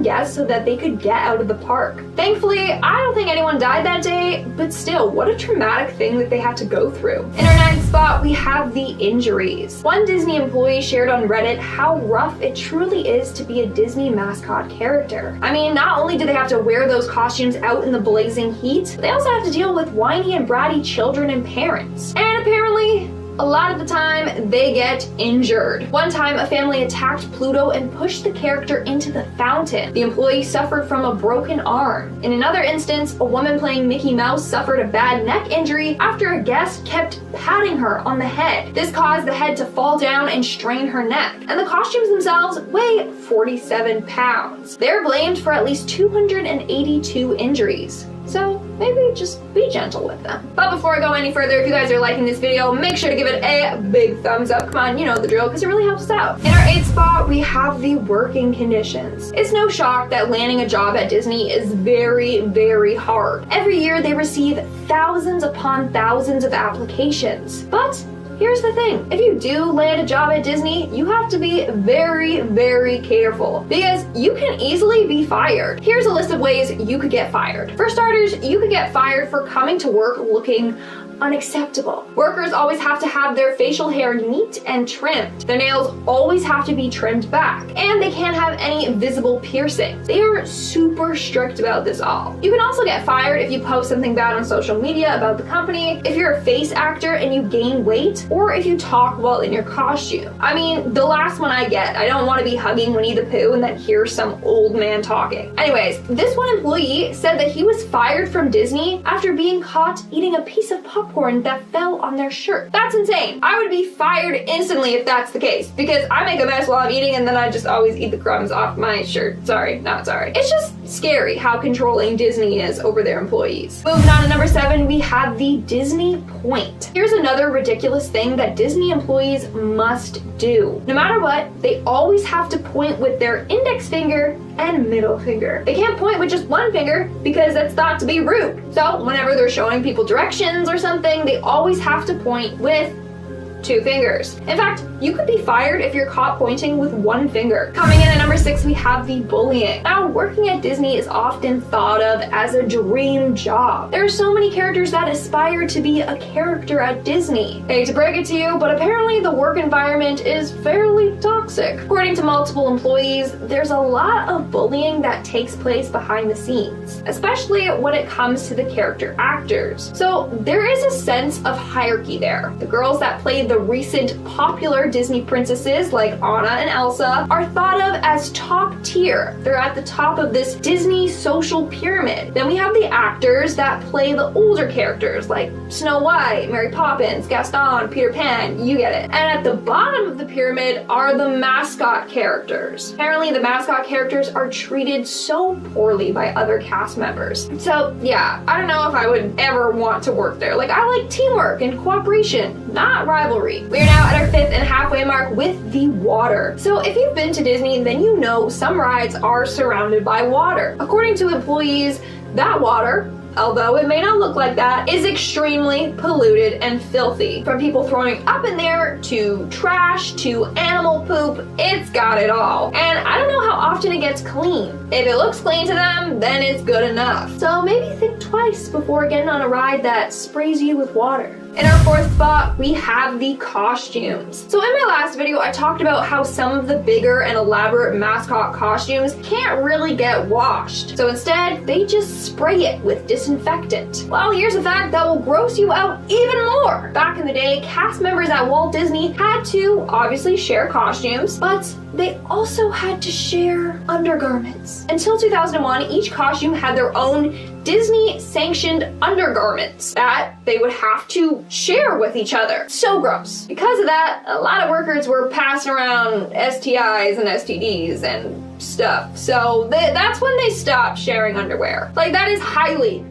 guests so that they could get out of the park. Thankfully, I don't think anyone died that day, but still, what a traumatic thing that they had to go through. In our 9th spot, we have the injuries. One Disney employee shared on Reddit how rough it truly is to be a Disney mascot character. I mean, not only do they have to wear those costumes out in the blazing heat, they also have to deal with whiny and bratty children and parents. And apparently, a lot of the time they get injured. One time, a family attacked Pluto and pushed the character into the fountain. The employee suffered from a broken arm. In another instance, a woman playing Mickey Mouse suffered a bad neck injury after a guest kept patting her on the head. This caused the head to fall down and strain her neck. And the costumes themselves weigh 47 pounds. They're blamed for at least 282 injuries. So maybe just be gentle with them. But before I go any further, if you guys are liking this video, make sure to give it a big thumbs up. Come on, you know the drill, because it really helps us out. In our 8th spot, we have the working conditions. It's no shock that landing a job at Disney is very, very hard. Every year they receive thousands upon thousands of applications. But here's the thing, if you do land a job at Disney, you have to be very, very careful because you can easily be fired. Here's a list of ways you could get fired. For starters, you could get fired for coming to work looking unacceptable. Workers always have to have their facial hair neat and trimmed. Their nails always have to be trimmed back, and they can't have any visible piercings. They are super strict about this all. You can also get fired if you post something bad on social media about the company, if you're a face actor and you gain weight, or if you talk while in your costume. I mean, the last one I get. I don't want to be hugging Winnie the Pooh and then hear some old man talking. Anyways, this one employee said that he was fired from Disney after being caught eating a piece of popcorn that fell on their shirt. That's insane. I would be fired instantly if that's the case, because I make a mess while I'm eating and then I just always eat the crumbs off my shirt. Sorry, not sorry. It's just scary how controlling Disney is over their employees. Moving on to number 7, we have the Disney point. Here's another ridiculous thing that Disney employees must do. No matter what, they always have to point with their index finger and middle finger. They can't point with just one finger because that's thought to be rude. So whenever they're showing people directions or something, they always have to point with 2 fingers. In fact, you could be fired if you're caught pointing with 1 finger. Coming in at number 6, we have the bullying. Now, working at Disney is often thought of as a dream job. There are so many characters that aspire to be a character at Disney. Hate to break it to you, but apparently the work environment is fairly toxic. According to multiple employees, there's a lot of bullying that takes place behind the scenes, especially when it comes to the character actors. So there is a sense of hierarchy there. The girls that play the recent popular Disney princesses like Anna and Elsa are thought of as top tier. They're at the top of this Disney social pyramid. Then we have the actors that play the older characters like Snow White, Mary Poppins, Gaston, Peter Pan, you get it. And at the bottom of the pyramid are the mascot characters. Apparently the mascot characters are treated so poorly by other cast members. So yeah, I don't know if I would ever want to work there. Like, I like teamwork and cooperation, not rivalry. We are now at our 5th and halfway mark with the water. So if you've been to Disney, then you know some rides are surrounded by water. According to employees, that water, although it may not look like that, is extremely polluted and filthy. From people throwing up in there, to trash, to animal poop, it's got it all. And I don't know how often it gets clean. If it looks clean to them, then it's good enough. So maybe think twice before getting on a ride that sprays you with water. In our 4th spot, we have the costumes. So in my last video, I talked about how some of the bigger and elaborate mascot costumes can't really get washed. So instead, they just spray it with disinfectant. Well, here's a fact that will gross you out even more. Back in the day, cast members at Walt Disney had to obviously share costumes, but they also had to share undergarments. Until 2001, each costume had their own Disney-sanctioned undergarments that they would have to share with each other. So gross. Because of that, a lot of workers were passing around STIs and STDs and stuff. So that's when they stopped sharing underwear. Like, that is highly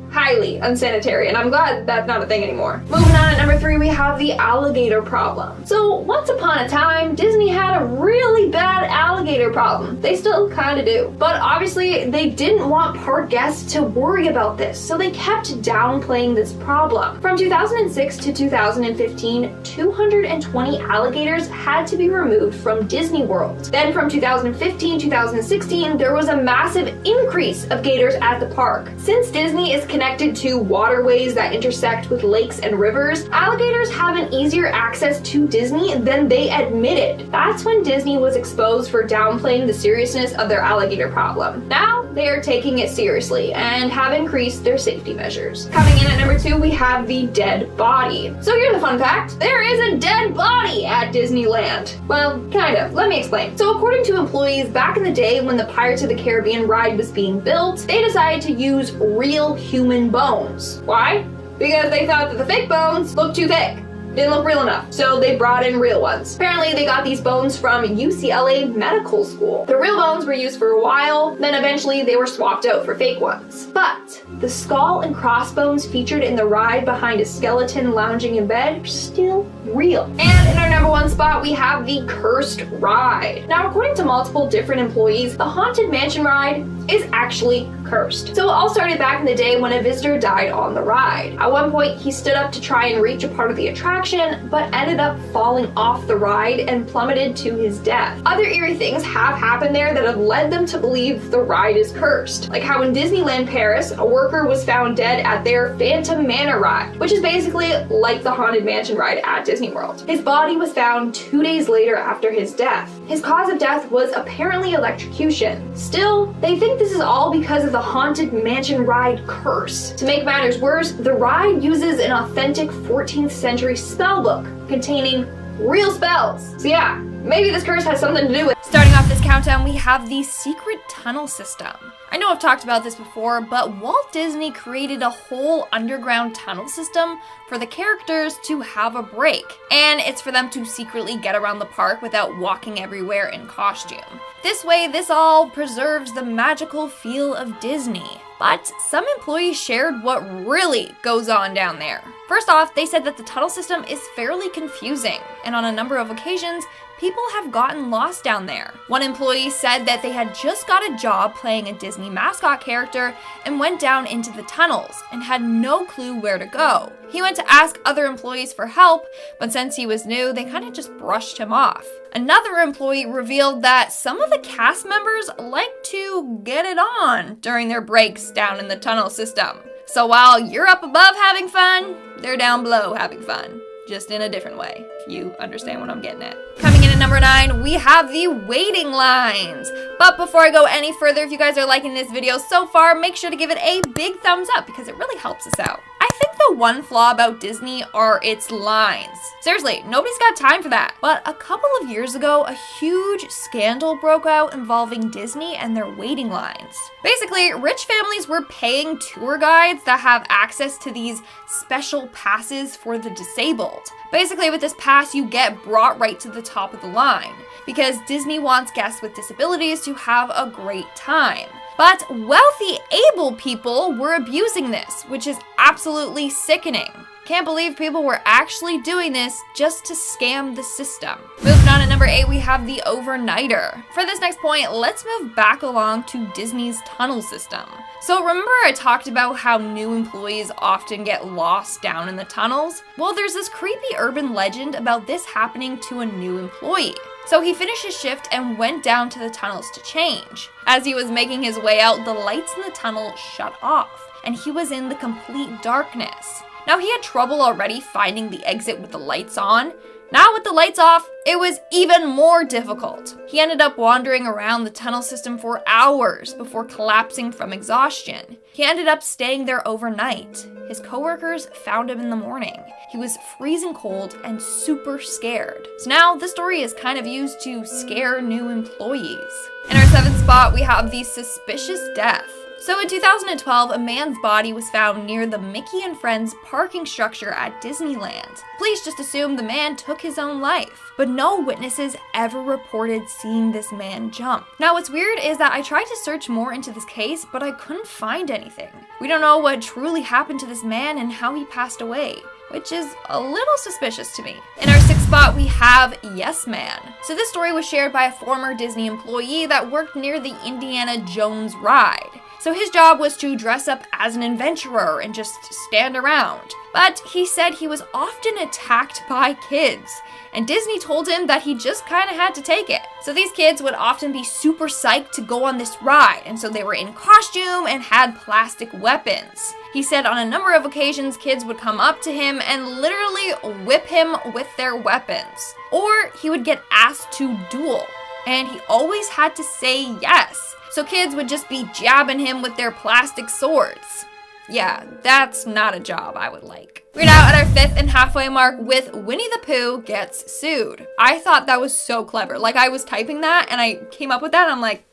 unsanitary, and I'm glad that's not a thing anymore. Moving on at number 3, we have the alligator problem. So once upon a time, Disney had a really bad alligator problem. They still kind of do. But obviously, they didn't want park guests to worry about this, so they kept downplaying this problem. From 2006 to 2015, 220 alligators had to be removed from Disney World. Then from 2015-2016, there was a massive increase of gators at the park. Since Disney is connected to waterways that intersect with lakes and rivers, alligators have an easier access to Disney than they admitted. That's when Disney was exposed for downplaying the seriousness of their alligator problem. Now, they are taking it seriously and have increased their safety measures. Coming in at number 2, we have the dead body. So here's a fun fact. There is a dead body at Disneyland. Well, kind of. Let me explain. So according to employees, back in the day when the Pirates of the Caribbean ride was being built, they decided to use real human bones. Why? Because they thought that the fake bones looked too thick. Didn't look real enough, so they brought in real ones. Apparently, they got these bones from UCLA Medical School. The real bones were used for a while, then eventually they were swapped out for fake ones. But the skull and crossbones featured in the ride behind a skeleton lounging in bed are still real. And in our number 1 spot, we have the Cursed Ride. Now, according to multiple different employees, the Haunted Mansion ride is actually cursed. So it all started back in the day when a visitor died on the ride. At one point, he stood up to try and reach a part of the attraction, but ended up falling off the ride and plummeted to his death. Other eerie things have happened there that have led them to believe the ride is cursed. Like how in Disneyland Paris, a worker was found dead at their Phantom Manor ride, which is basically like the Haunted Mansion ride at Disney World. His body was found 2 days later after his death. His cause of death was apparently electrocution. Still, they think this is all because of the Haunted Mansion ride curse. To make matters worse, the ride uses an authentic 14th century spell book containing real spells. So yeah, maybe this curse has something to do with it. Starting off this countdown, we have the secret tunnel system. I know I've talked about this before, but Walt Disney created a whole underground tunnel system for the characters to have a break. And it's for them to secretly get around the park without walking everywhere in costume. This way, this all preserves the magical feel of Disney. But some employees shared what really goes on down there. First off, they said that the tunnel system is fairly confusing, and on a number of occasions, people have gotten lost down there. One employee said that they had just got a job playing a Disney mascot character and went down into the tunnels and had no clue where to go. He went to ask other employees for help, but since he was new, they kind of just brushed him off. Another employee revealed that some of the cast members like to get it on during their breaks down in the tunnel system. So while you're up above having fun, they're down below having fun. Just in a different way, if you understand what I'm getting at. Coming in at number 9, we have the waiting lines. But before I go any further, if you guys are liking this video so far, make sure to give it a big thumbs up because it really helps us out. I think the one flaw about Disney are its lines. Seriously, nobody's got time for that. But a couple of years ago, a huge scandal broke out involving Disney and their waiting lines. Basically, rich families were paying tour guides that have access to these special passes for the disabled. Basically, with this pass, you get brought right to the top of the line because Disney wants guests with disabilities to have a great time. But wealthy, able people were abusing this, which is absolutely sickening. Can't believe people were actually doing this just to scam the system. Moving on at number 8, we have the overnighter. For this next point, let's move back along to Disney's tunnel system. So remember I talked about how new employees often get lost down in the tunnels? Well, there's this creepy urban legend about this happening to a new employee. So he finished his shift and went down to the tunnels to change. As he was making his way out, the lights in the tunnel shut off, and he was in the complete darkness. Now, he had trouble already finding the exit with the lights on. Now with the lights off, it was even more difficult. He ended up wandering around the tunnel system for hours before collapsing from exhaustion. He ended up staying there overnight. His coworkers found him in the morning. He was freezing cold and super scared. So now the story is kind of used to scare new employees. In our 7th spot, we have the suspicious death. So in 2012, a man's body was found near the Mickey and Friends parking structure at Disneyland. Police just assumed the man took his own life, but no witnesses ever reported seeing this man jump. Now what's weird is that I tried to search more into this case, but I couldn't find anything. We don't know what truly happened to this man and how he passed away, which is a little suspicious to me. In our 6th spot, we have Yes Man. So this story was shared by a former Disney employee that worked near the Indiana Jones ride. So his job was to dress up as an adventurer and just stand around. But he said he was often attacked by kids, and Disney told him that he just kind of had to take it. So these kids would often be super psyched to go on this ride, and so they were in costume and had plastic weapons. He said on a number of occasions, kids would come up to him and literally whip him with their weapons. Or he would get asked to duel. and he always had to say yes. So kids would just be jabbing him with their plastic swords. Yeah, that's not a job I would like. We're now at our 5th and halfway mark with Winnie the Pooh gets sued. I thought that was so clever. Like, I was typing that and I came up with that and I'm like,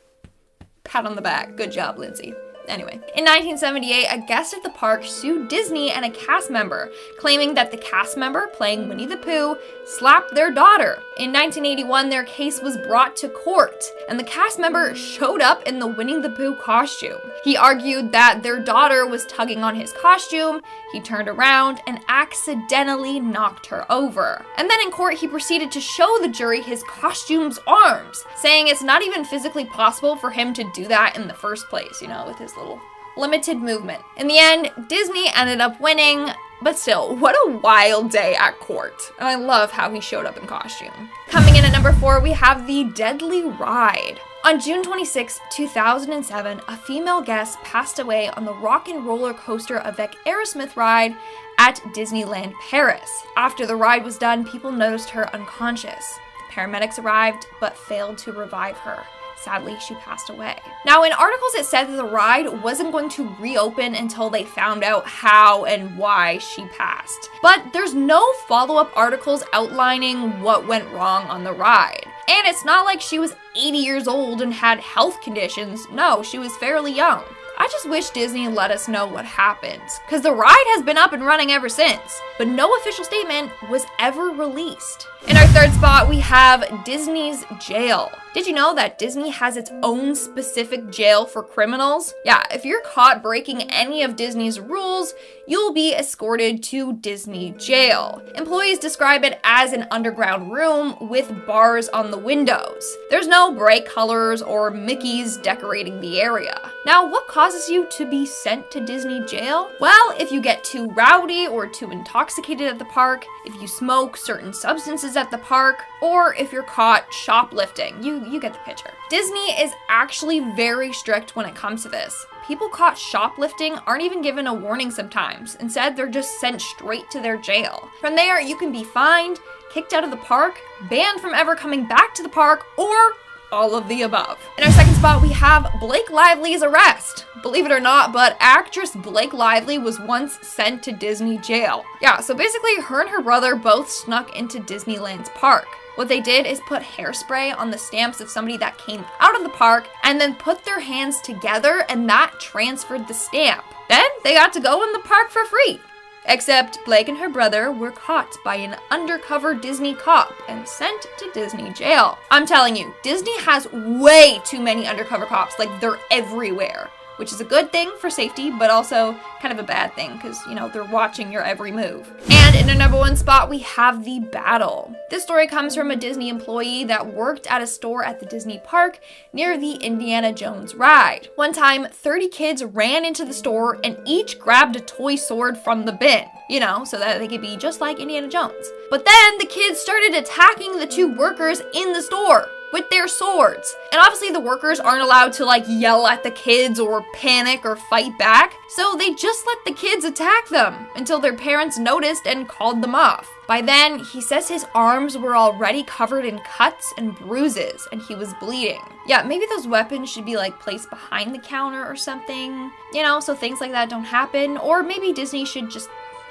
pat on the back. Good job, Lindsay. Anyway, in 1978, a guest at the park sued Disney and a cast member, claiming that the cast member playing Winnie the Pooh slapped their daughter. In 1981, their case was brought to court, and the cast member showed up in the Winnie the Pooh costume. He argued that their daughter was tugging on his costume, he turned around and accidentally knocked her over. And then in court, he proceeded to show the jury his costume's arms, saying it's not even physically possible for him to do that in the first place, you know, with his little limited movement. In the end, Disney ended up winning, but still, what a wild day at court. And I love how he showed up in costume. Coming in at number 4, we have the Deadly Ride. On June 26, 2007, a female guest passed away on the Rock and Roller Coaster avec Aerosmith ride at Disneyland Paris. After the ride was done, people noticed her unconscious. The paramedics arrived, but failed to revive her. Sadly, she passed away. Now, in articles it said that the ride wasn't going to reopen until they found out how and why she passed. But there's no follow-up articles outlining what went wrong on the ride. And it's not like she was 80 years old and had health conditions. No, she was fairly young. I just wish Disney let us know what happened, because the ride has been up and running ever since, but no official statement was ever released. In our 3rd spot, we have Disney's jail. Did you know that Disney has its own specific jail for criminals? Yeah, if you're caught breaking any of Disney's rules, you'll be escorted to Disney jail. Employees describe it as an underground room with bars on the windows. There's no bright colors or Mickeys decorating the area. Now, what causes you to be sent to Disney jail? Well, if you get too rowdy or too intoxicated at the park, if you smoke certain substances at the park, or if you're caught shoplifting. You get the picture. Disney is actually very strict when it comes to this. People caught shoplifting aren't even given a warning sometimes. Instead, they're just sent straight to their jail. From there, you can be fined, kicked out of the park, banned from ever coming back to the park, or all of the above. In our 2nd spot, we have Blake Lively's arrest. Believe it or not, but actress Blake Lively was once sent to Disney jail. Yeah, so basically her and her brother both snuck into Disneyland's park. What they did is put hairspray on the stamps of somebody that came out of the park and then put their hands together, and that transferred the stamp. Then they got to go in the park for free. Except Blake and her brother were caught by an undercover Disney cop and sent to Disney jail. I'm telling you, Disney has way too many undercover cops, like they're everywhere. Which is a good thing for safety, but also kind of a bad thing because, you know, they're watching your every move. And in our number 1 spot, we have The Battle. This story comes from a Disney employee that worked at a store at the Disney park near the Indiana Jones ride. One time, 30 kids ran into the store and each grabbed a toy sword from the bin, you know, so that they could be just like Indiana Jones. But then the kids started attacking the 2 workers in the store with their swords. And obviously the workers aren't allowed to like yell at the kids or panic or fight back, so they just let the kids attack them until their parents noticed and called them off. By then, he says his arms were already covered in cuts and bruises and he was bleeding. Yeah, maybe those weapons should be like placed behind the counter or something, you know, so things like that don't happen. Or maybe Disney should just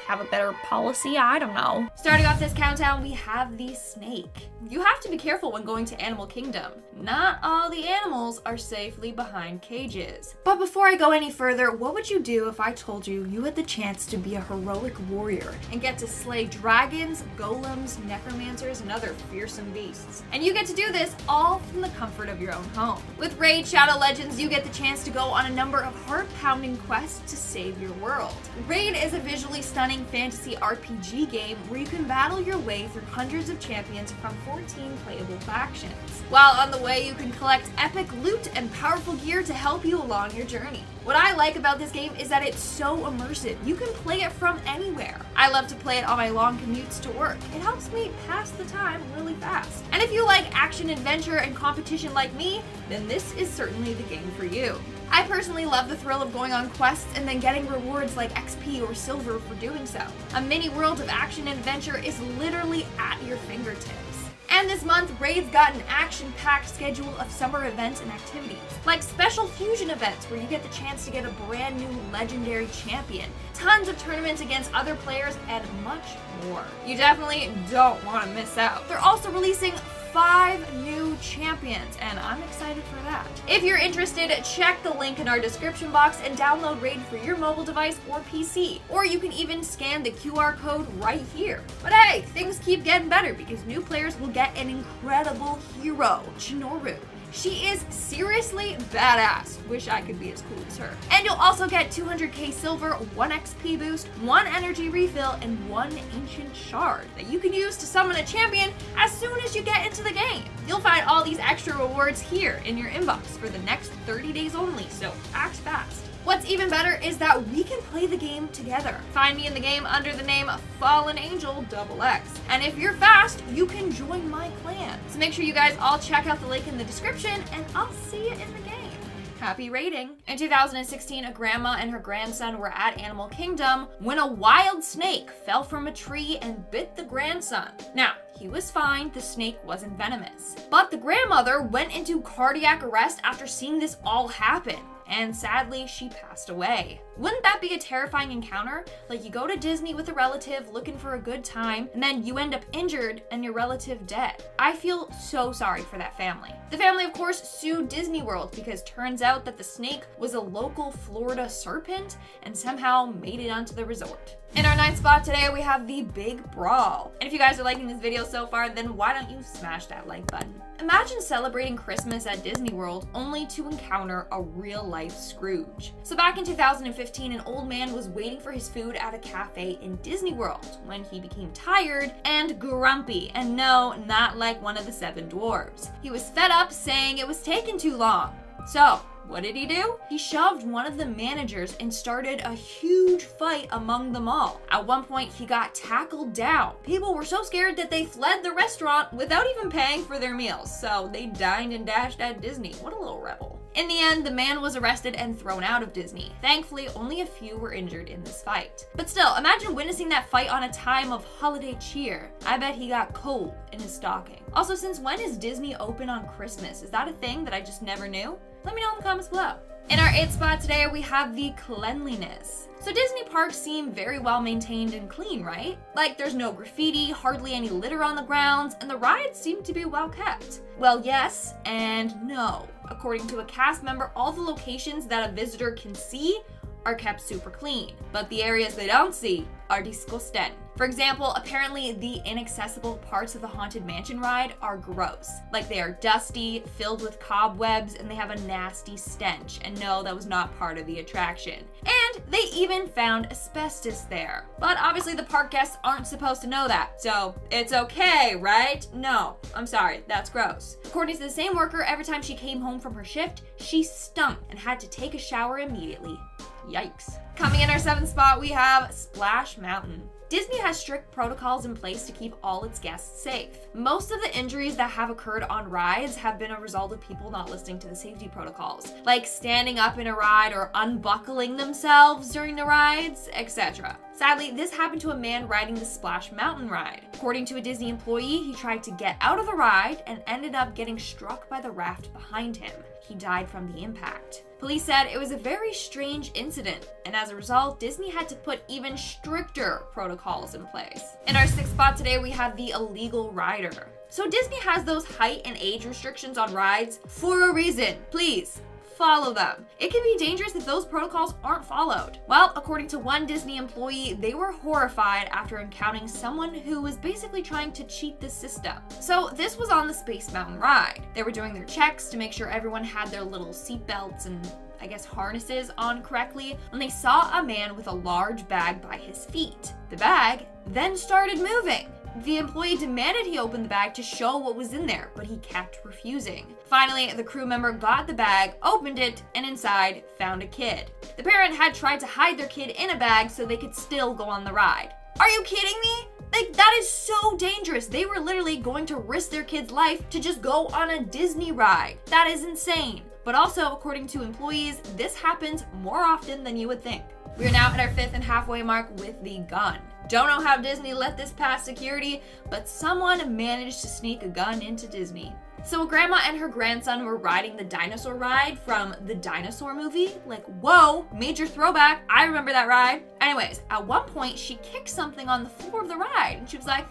have a better policy, I don't know. Starting off this countdown, we have the snake. You have to be careful when going to Animal Kingdom. Not all the animals are safely behind cages. But before I go any further, what would you do if I told you you had the chance to be a heroic warrior and get to slay dragons, golems, necromancers, and other fearsome beasts? And you get to do this all from the comfort of your own home. With Raid Shadow Legends, you get the chance to go on a number of heart-pounding quests to save your world. Raid is a visually stunning fantasy RPG game where you can battle your way through hundreds of champions from 14 playable factions. While on the way, you can collect epic loot and powerful gear to help you along your journey. What I like about this game is that it's so immersive. You can play it from anywhere. I love to play it on my long commutes to work. It helps me pass the time really fast. And if you like action, adventure, and competition like me, then this is certainly the game for you. I personally love the thrill of going on quests and then getting rewards like XP or silver for doing so. A mini world of action and adventure is literally at your fingertips. And this month, Raid's got an action-packed schedule of summer events and activities, like special fusion events where you get the chance to get a brand new legendary champion, tons of tournaments against other players, and much more. You definitely don't want to miss out. They're also releasing 5 new champions, and I'm excited for that. If you're interested, check the link in our description box and download Raid for your mobile device or PC, or you can even scan the QR code right here. But hey, things keep getting better because new players will get an incredible hero, Chinoru. She is seriously badass. Wish I could be as cool as her. And you'll also get 200k silver, 1 XP boost, 1 energy refill, and 1 ancient shard that you can use to summon a champion as soon as you get into the game. You'll find all these extra rewards here in your inbox for the next 30 days only, so act fast. What's even better is that we can play the game together. Find me in the game under the name Fallen Angel XX. And if you're fast, you can join my clan. So make sure you guys all check out the link in the description, and I'll see you in the game. Happy raiding. In 2016, a grandma and her grandson were at Animal Kingdom when a wild snake fell from a tree and bit the grandson. Now, he was fine, the snake wasn't venomous. But the grandmother went into cardiac arrest after seeing this all happen. And sadly, she passed away. Wouldn't that be a terrifying encounter? Like, you go to Disney with a relative looking for a good time, and then you end up injured and your relative dead. I feel so sorry for that family. The family, of course, sued Disney World because turns out that the snake was a local Florida serpent and somehow made it onto the resort. In our 9th spot today, we have the Big Brawl. And if you guys are liking this video so far, then why don't you smash that like button? Imagine celebrating Christmas at Disney World only to encounter a real-life Scrooge. So back in 2015, an old man was waiting for his food at a cafe in Disney World when he became tired and grumpy. And no, not like one of the 7 dwarves. He was fed up, saying it was taking too long. So, what did he do? He shoved one of the managers and started a huge fight among them all. At one point, he got tackled down. People were so scared that they fled the restaurant without even paying for their meals. So they dined and dashed at Disney. What a little rebel. In the end, the man was arrested and thrown out of Disney. Thankfully, only a few were injured in this fight. But still, imagine witnessing that fight on a time of holiday cheer. I bet he got coal in his stocking. Also, since when is Disney open on Christmas? Is that a thing that I just never knew? Let me know in the comments below. In our 8th spot today, we have the cleanliness. So Disney parks seem very well maintained and clean, right? Like, there's no graffiti, hardly any litter on the grounds, and the rides seem to be well kept. Well, yes and no. According to a cast member, all the locations that a visitor can see are kept super clean, but the areas they don't see are disgusting. For example, apparently the inaccessible parts of the Haunted Mansion ride are gross. Like, they are dusty, filled with cobwebs, and they have a nasty stench. And no, that was not part of the attraction. And they even found asbestos there. But obviously the park guests aren't supposed to know that, so it's okay, right? No, I'm sorry, that's gross. According to the same worker, every time she came home from her shift, she stunk and had to take a shower immediately. Yikes. Coming in our 7th spot, we have Splash Mountain. Disney has strict protocols in place to keep all its guests safe. Most of the injuries that have occurred on rides have been a result of people not listening to the safety protocols, like standing up in a ride or unbuckling themselves during the rides, etc. Sadly, this happened to a man riding the Splash Mountain ride. According to a Disney employee, he tried to get out of the ride and ended up getting struck by the raft behind him. He died from the impact. Police said it was a very strange incident, and as a result, Disney had to put even stricter protocols in place. In our 6th spot today, we have the illegal rider. So Disney has those height and age restrictions on rides for a reason. Please, follow them. It can be dangerous if those protocols aren't followed. Well, according to one Disney employee, they were horrified after encountering someone who was basically trying to cheat the system. So this was on the Space Mountain ride. They were doing their checks to make sure everyone had their little seat belts and I guess harnesses on correctly when they saw a man with a large bag by his feet. The bag then started moving. The employee demanded he open the bag to show what was in there, but he kept refusing. Finally, the crew member got the bag, opened it, and inside found a kid. The parent had tried to hide their kid in a bag so they could still go on the ride. Are you kidding me? Like, that is so dangerous. They were literally going to risk their kid's life to just go on a Disney ride. That is insane. But also, according to employees, this happens more often than you would think. We are now at our 5th and halfway mark with the gun. Don't know how Disney let this pass security, but someone managed to sneak a gun into Disney. So a grandma and her grandson were riding the dinosaur ride from the dinosaur movie. Like, whoa, major throwback. I remember that ride. Anyways, at one point she kicked something on the floor of the ride and she was like,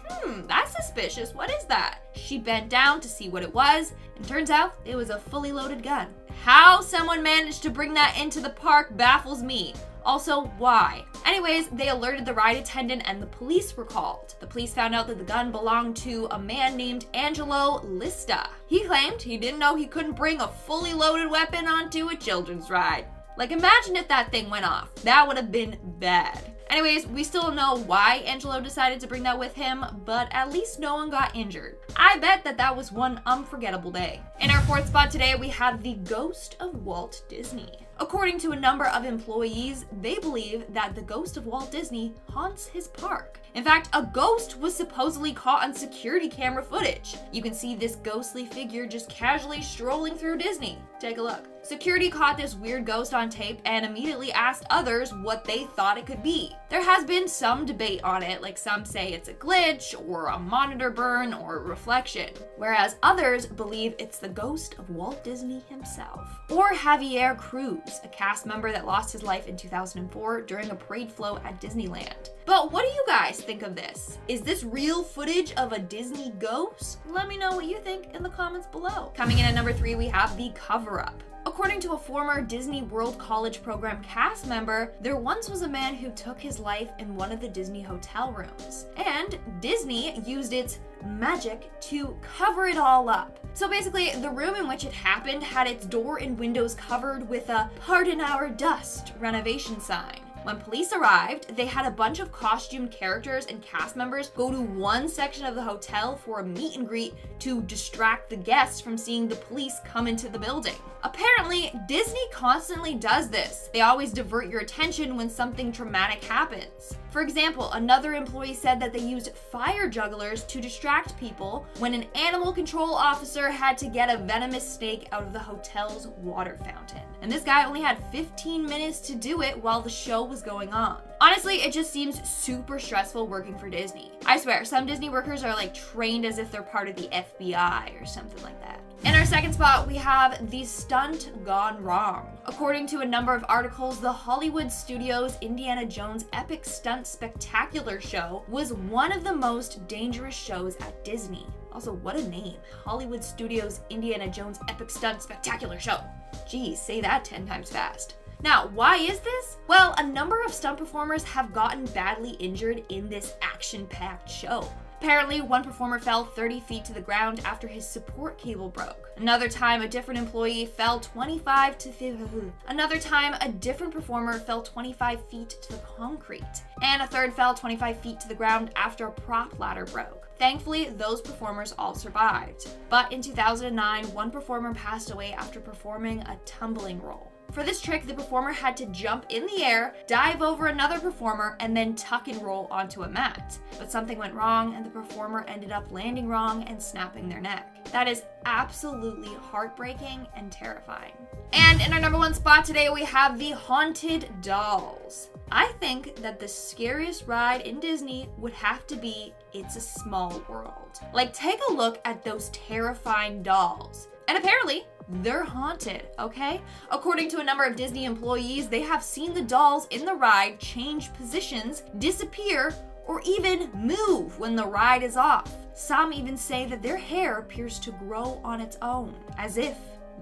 that's suspicious. What is that? She bent down to see what it was, and turns out it was a fully loaded gun. How someone managed to bring that into the park baffles me. Also, why? Anyways, they alerted the ride attendant and the police were called. The police found out that the gun belonged to a man named Angelo Lista. He claimed he didn't know he couldn't bring a fully loaded weapon onto a children's ride. Like, imagine if that thing went off. That would have been bad. Anyways, we still don't know why Angelo decided to bring that with him, but at least no one got injured. I bet that was one unforgettable day. In our fourth spot today, we have the ghost of Walt Disney. According to a number of employees, they believe that the ghost of Walt Disney haunts his park. In fact, a ghost was supposedly caught on security camera footage. You can see this ghostly figure just casually strolling through Disney. Take a look. Security caught this weird ghost on tape and immediately asked others what they thought it could be. There has been some debate on it, like some say it's a glitch or a monitor burn or a reflection, whereas others believe it's the ghost of Walt Disney himself. Or Javier Cruz, a cast member that lost his life in 2004 during a parade float at Disneyland. But what do you guys think of this? Is this real footage of a Disney ghost? Let me know what you think in the comments below. Coming in at number 3, we have the cover-up. According to a former Disney World College Program cast member, there once was a man who took his life in one of the Disney hotel rooms. And Disney used its magic to cover it all up. So basically, the room in which it happened had its door and windows covered with a "Pardon our dust" renovation sign. When police arrived, they had a bunch of costumed characters and cast members go to one section of the hotel for a meet and greet to distract the guests from seeing the police come into the building. Apparently, Disney constantly does this. They always divert your attention when something traumatic happens. For example, another employee said that they used fire jugglers to distract people when an animal control officer had to get a venomous snake out of the hotel's water fountain. And this guy only had 15 minutes to do it while the show was going on. Honestly, it just seems super stressful working for Disney. I swear, some Disney workers are like trained as if they're part of the FBI or something like that. In our second spot, we have the stunt gone wrong. According to a number of articles, the Hollywood Studios Indiana Jones Epic Stunt Spectacular Show was one of the most dangerous shows at Disney. Also, what a name. Hollywood Studios Indiana Jones Epic Stunt Spectacular Show. Geez, say that 10 times fast. Now, why is this? Well, a number of stunt performers have gotten badly injured in this action-packed show. Apparently, one performer fell 30 feet to the ground after his support cable broke. Another time, a different employee fell 25 to 50. Another time, a different performer fell 25 feet to the concrete. And a third fell 25 feet to the ground after a prop ladder broke. Thankfully, those performers all survived. But in 2009, one performer passed away after performing a tumbling roll. For this trick, the performer had to jump in the air, dive over another performer, and then tuck and roll onto a mat. But something went wrong, and the performer ended up landing wrong and snapping their neck. That is absolutely heartbreaking and terrifying. And in our number 1 spot today, we have the Haunted Dolls. I think that the scariest ride in Disney would have to be It's a Small World. Like, take a look at those terrifying dolls. And apparently, they're haunted, okay? According to a number of Disney employees, they have seen the dolls in the ride change positions, disappear, or even move when the ride is off. Some even say that their hair appears to grow on its own, as if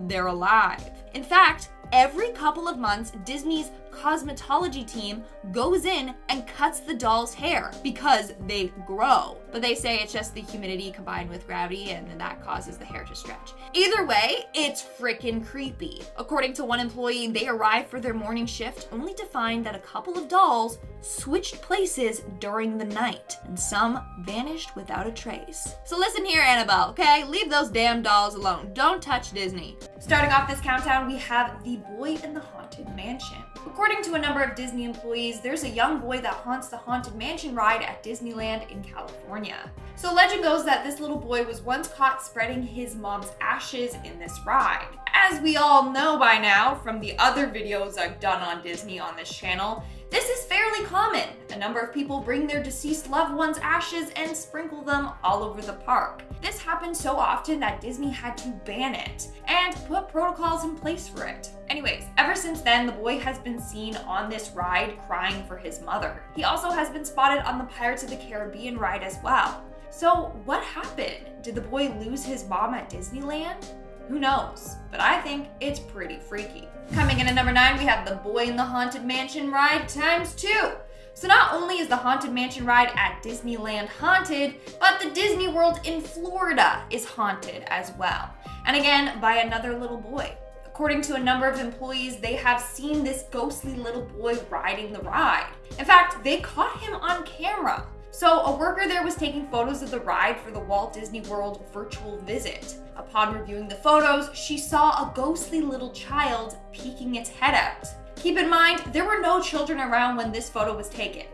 they're alive. In fact, every couple of months, Disney's cosmetology team goes in and cuts the doll's hair because they grow. But they say it's just the humidity combined with gravity and then that causes the hair to stretch. Either way, it's freaking creepy. According to one employee, they arrived for their morning shift only to find that a couple of dolls switched places during the night and some vanished without a trace. So listen here, Annabelle, okay? Leave those damn dolls alone. Don't touch Disney. Starting off this countdown, we have The Boy in the Haunted Mansion. According to a number of Disney employees, there's a young boy that haunts the Haunted Mansion ride at Disneyland in California. So legend goes that this little boy was once caught spreading his mom's ashes in this ride. As we all know by now from the other videos I've done on Disney on this channel, This is fairly common. A number of people bring their deceased loved ones' ashes and sprinkle them all over the park. This happened so often that Disney had to ban it and put protocols in place for it. Anyways, ever since then, the boy has been seen on this ride crying for his mother. He also has been spotted on the Pirates of the Caribbean ride as well. So what happened? Did the boy lose his mom at Disneyland? Who knows? But I think it's pretty freaky. Coming in at number 9, we have the Boy in the Haunted Mansion ride ×2. So not only is the Haunted Mansion ride at Disneyland haunted, but the Disney World in Florida is haunted as well. And again, by another little boy. According to a number of employees, they have seen this ghostly little boy riding the ride. In fact, they caught him on camera. So a worker there was taking photos of the ride for the Walt Disney World virtual visit. Upon reviewing the photos, she saw a ghostly little child peeking its head out. Keep in mind, there were no children around when this photo was taken.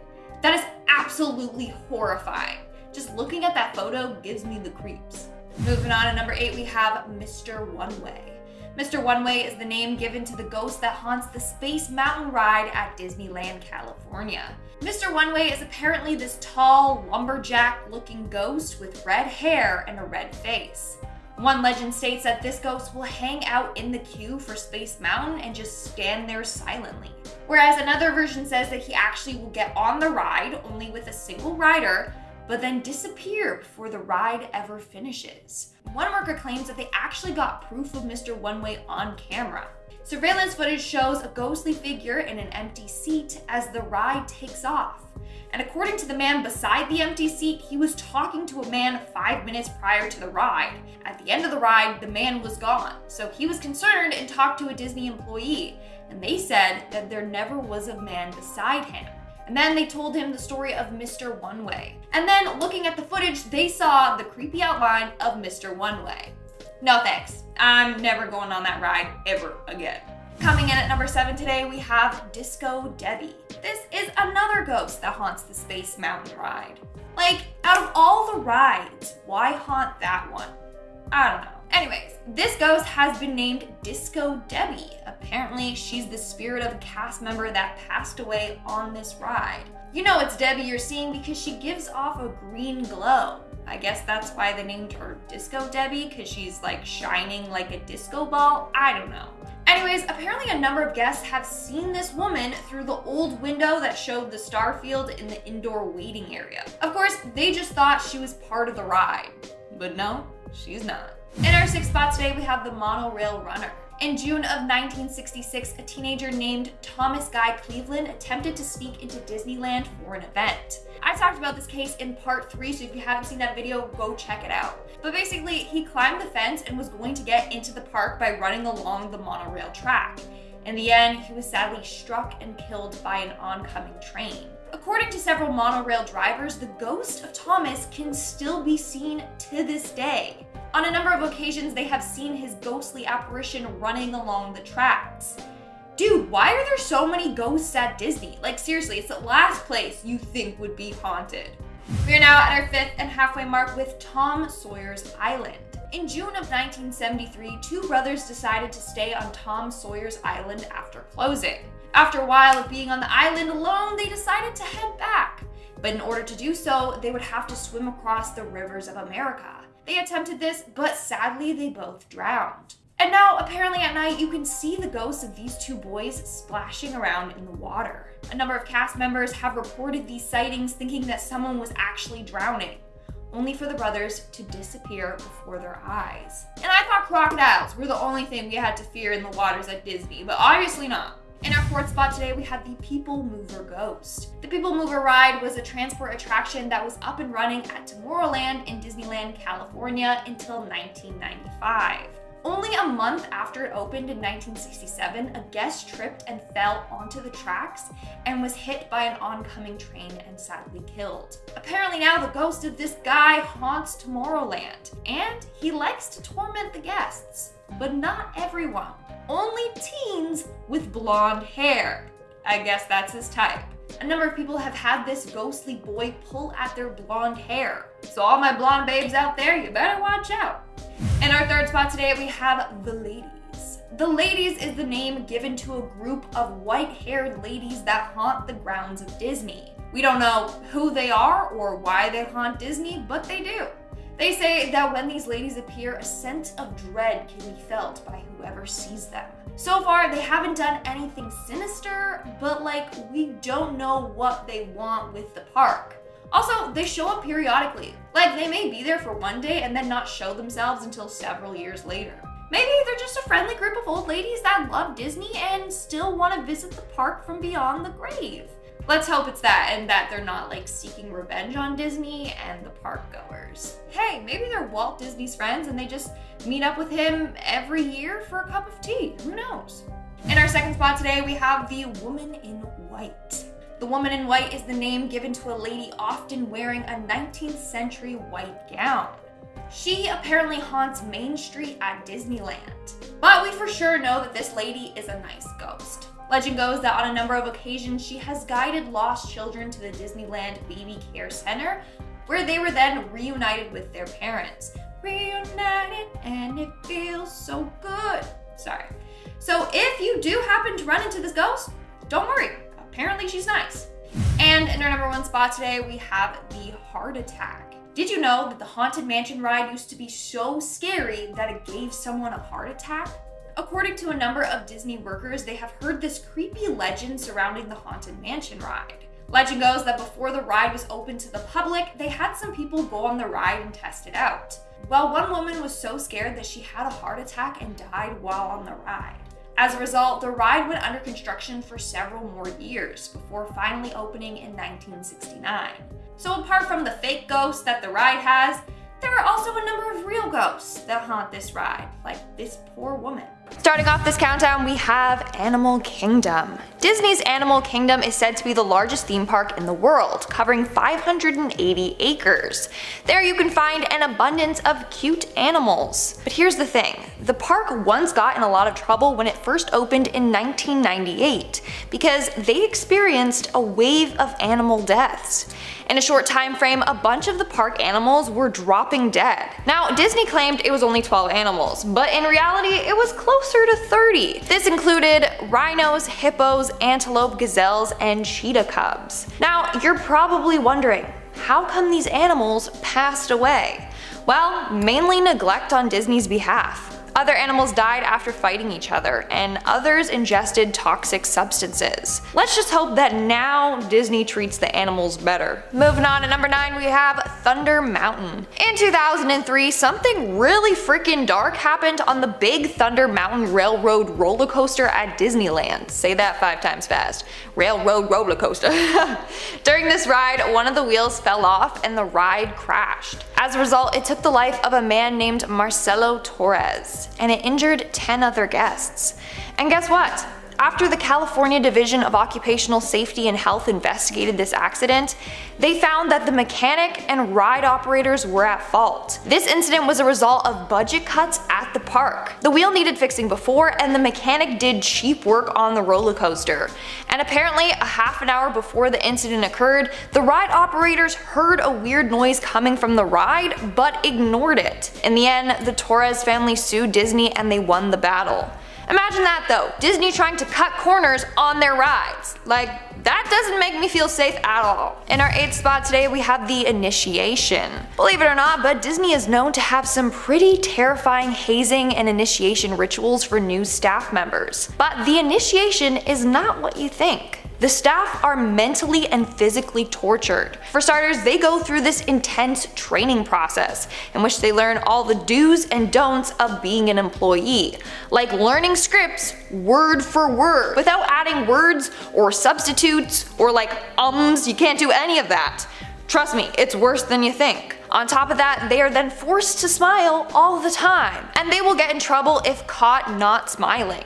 That is absolutely horrifying. Just looking at that photo gives me the creeps. Moving on to number 8, we have Mr. One Way. Mr. One Way is the name given to the ghost that haunts the Space Mountain ride at Disneyland, California. Mr. One Way is apparently this tall, lumberjack-looking ghost with red hair and a red face. One legend states that this ghost will hang out in the queue for Space Mountain and just stand there silently. Whereas another version says that he actually will get on the ride only with a single rider, but then disappear before the ride ever finishes. One worker claims that they actually got proof of Mr. One Way on camera. Surveillance footage shows a ghostly figure in an empty seat as the ride takes off. And according to the man beside the empty seat, he was talking to a man 5 minutes prior to the ride. At the end of the ride, the man was gone. So he was concerned and talked to a Disney employee, and they said that there never was a man beside him. And then they told him the story of Mr. One Way. And then looking at the footage, they saw the creepy outline of Mr. One Way. No thanks. I'm never going on that ride ever again. Coming in at number 7 today, we have Disco Debbie. This is another ghost that haunts the Space Mountain ride. Like, out of all the rides, why haunt that one? I don't know. Anyways, this ghost has been named Disco Debbie. Apparently, she's the spirit of a cast member that passed away on this ride. You know it's Debbie you're seeing because she gives off a green glow. I guess that's why they named her Disco Debbie, because she's like shining like a disco ball. I don't know. Anyways, apparently a number of guests have seen this woman through the old window that showed the star field in the indoor waiting area. Of course, they just thought she was part of the ride, but no, she's not. In our 6th spot today, we have the Monorail Runner. In June of 1966, a teenager named Thomas Guy Cleveland attempted to sneak into Disneyland for an event. I talked about this case in part 3, so if you haven't seen that video, go check it out. But basically, he climbed the fence and was going to get into the park by running along the monorail track. In the end, he was sadly struck and killed by an oncoming train. According to several monorail drivers, the ghost of Thomas can still be seen to this day. On a number of occasions, they have seen his ghostly apparition running along the tracks. Dude, why are there so many ghosts at Disney? Like seriously, it's the last place you think would be haunted. We are now at our 5th and halfway mark with Tom Sawyer's Island. In June of 1973, 2 brothers decided to stay on Tom Sawyer's Island after closing. After a while of being on the island alone, they decided to head back. But in order to do so, they would have to swim across the rivers of America. They attempted this, but sadly they both drowned. And now, apparently at night, you can see the ghosts of these 2 boys splashing around in the water. A number of cast members have reported these sightings thinking that someone was actually drowning, only for the brothers to disappear before their eyes. And I thought crocodiles were the only thing we had to fear in the waters at Disney, but obviously not. In our 4th spot today, we have the People Mover Ghost. The People Mover ride was a transport attraction that was up and running at Tomorrowland in Disneyland, California until 1995. Only a month after it opened in 1967, a guest tripped and fell onto the tracks and was hit by an oncoming train and sadly killed. Apparently now the ghost of this guy haunts Tomorrowland, and he likes to torment the guests, but not everyone. Only teens with blonde hair. I guess that's his type. A number of people have had this ghostly boy pull at their blonde hair. So all my blonde babes out there, you better watch out. In our 3rd spot today, we have The Ladies. The Ladies is the name given to a group of white-haired ladies that haunt the grounds of Disney. We don't know who they are or why they haunt Disney, but they do. They say that when these ladies appear, a sense of dread can be felt by whoever sees them. So far, they haven't done anything sinister, but we don't know what they want with the park. Also, they show up periodically. They may be there for one day and then not show themselves until several years later. Maybe they're just a friendly group of old ladies that love Disney and still want to visit the park from beyond the grave. Let's hope it's that, and that they're not seeking revenge on Disney and the park goers. Hey, maybe they're Walt Disney's friends and they just meet up with him every year for a cup of tea. Who knows? In our second spot today, we have the Woman in White. The Woman in White is the name given to a lady often wearing a 19th century white gown. She apparently haunts Main Street at Disneyland. But we for sure know that this lady is a nice ghost. Legend goes that on a number of occasions she has guided lost children to the Disneyland Baby Care Center, where they were then reunited with their parents. Reunited and it feels so good. Sorry. So if you do happen to run into this ghost, don't worry. Apparently she's nice. And in our number one spot today, we have the Heart Attack. Did you know that the Haunted Mansion ride used to be so scary that it gave someone a heart attack? According to a number of Disney workers, they have heard this creepy legend surrounding the Haunted Mansion ride. Legend goes that before the ride was open to the public, they had some people go on the ride and test it out. Well, one woman was so scared that she had a heart attack and died while on the ride. As a result, the ride went under construction for several more years before finally opening in 1969. So apart from the fake ghosts that the ride has, there are also a number of real ghosts that haunt this ride, like this poor woman. Starting off this countdown, we have Animal Kingdom. Disney's Animal Kingdom is said to be the largest theme park in the world, covering 580 acres. There you can find an abundance of cute animals. But here's the thing, the park once got in a lot of trouble when it first opened in 1998 because they experienced a wave of animal deaths. In a short time frame, a bunch of the park animals were dropping dead. Now, Disney claimed it was only 12 animals, but in reality, it was closer to 30. This included rhinos, hippos, antelope, gazelles, and cheetah cubs. Now, you're probably wondering, how come these animals passed away? Well, mainly neglect on Disney's behalf. Other animals died after fighting each other, and others ingested toxic substances. Let's just hope that now Disney treats the animals better. Moving on to number 9, we have Thunder Mountain. In 2003, something really freaking dark happened on the Big Thunder Mountain Railroad roller coaster at Disneyland. Say that 5 times fast. Railroad roller coaster. During this ride, one of the wheels fell off and the ride crashed. As a result, it took the life of a man named Marcelo Torres, and it injured 10 other guests. And guess what? After the California Division of Occupational Safety and Health investigated this accident, they found that the mechanic and ride operators were at fault. This incident was a result of budget cuts at the park. The wheel needed fixing before, and the mechanic did cheap work on the roller coaster. And apparently, a half an hour before the incident occurred, the ride operators heard a weird noise coming from the ride, but ignored it. In the end, the Torres family sued Disney and they won the battle. Imagine that though, Disney trying to cut corners on their rides. That doesn't make me feel safe at all. In our 8th spot today, we have the Initiation. Believe it or not, but Disney is known to have some pretty terrifying hazing and initiation rituals for new staff members. But the initiation is not what you think. The staff are mentally and physically tortured. For starters, they go through this intense training process in which they learn all the do's and don'ts of being an employee, like learning scripts word for word without adding words or substitutes or you can't do any of that. Trust me, it's worse than you think. On top of that, they are then forced to smile all the time, and they will get in trouble if caught not smiling.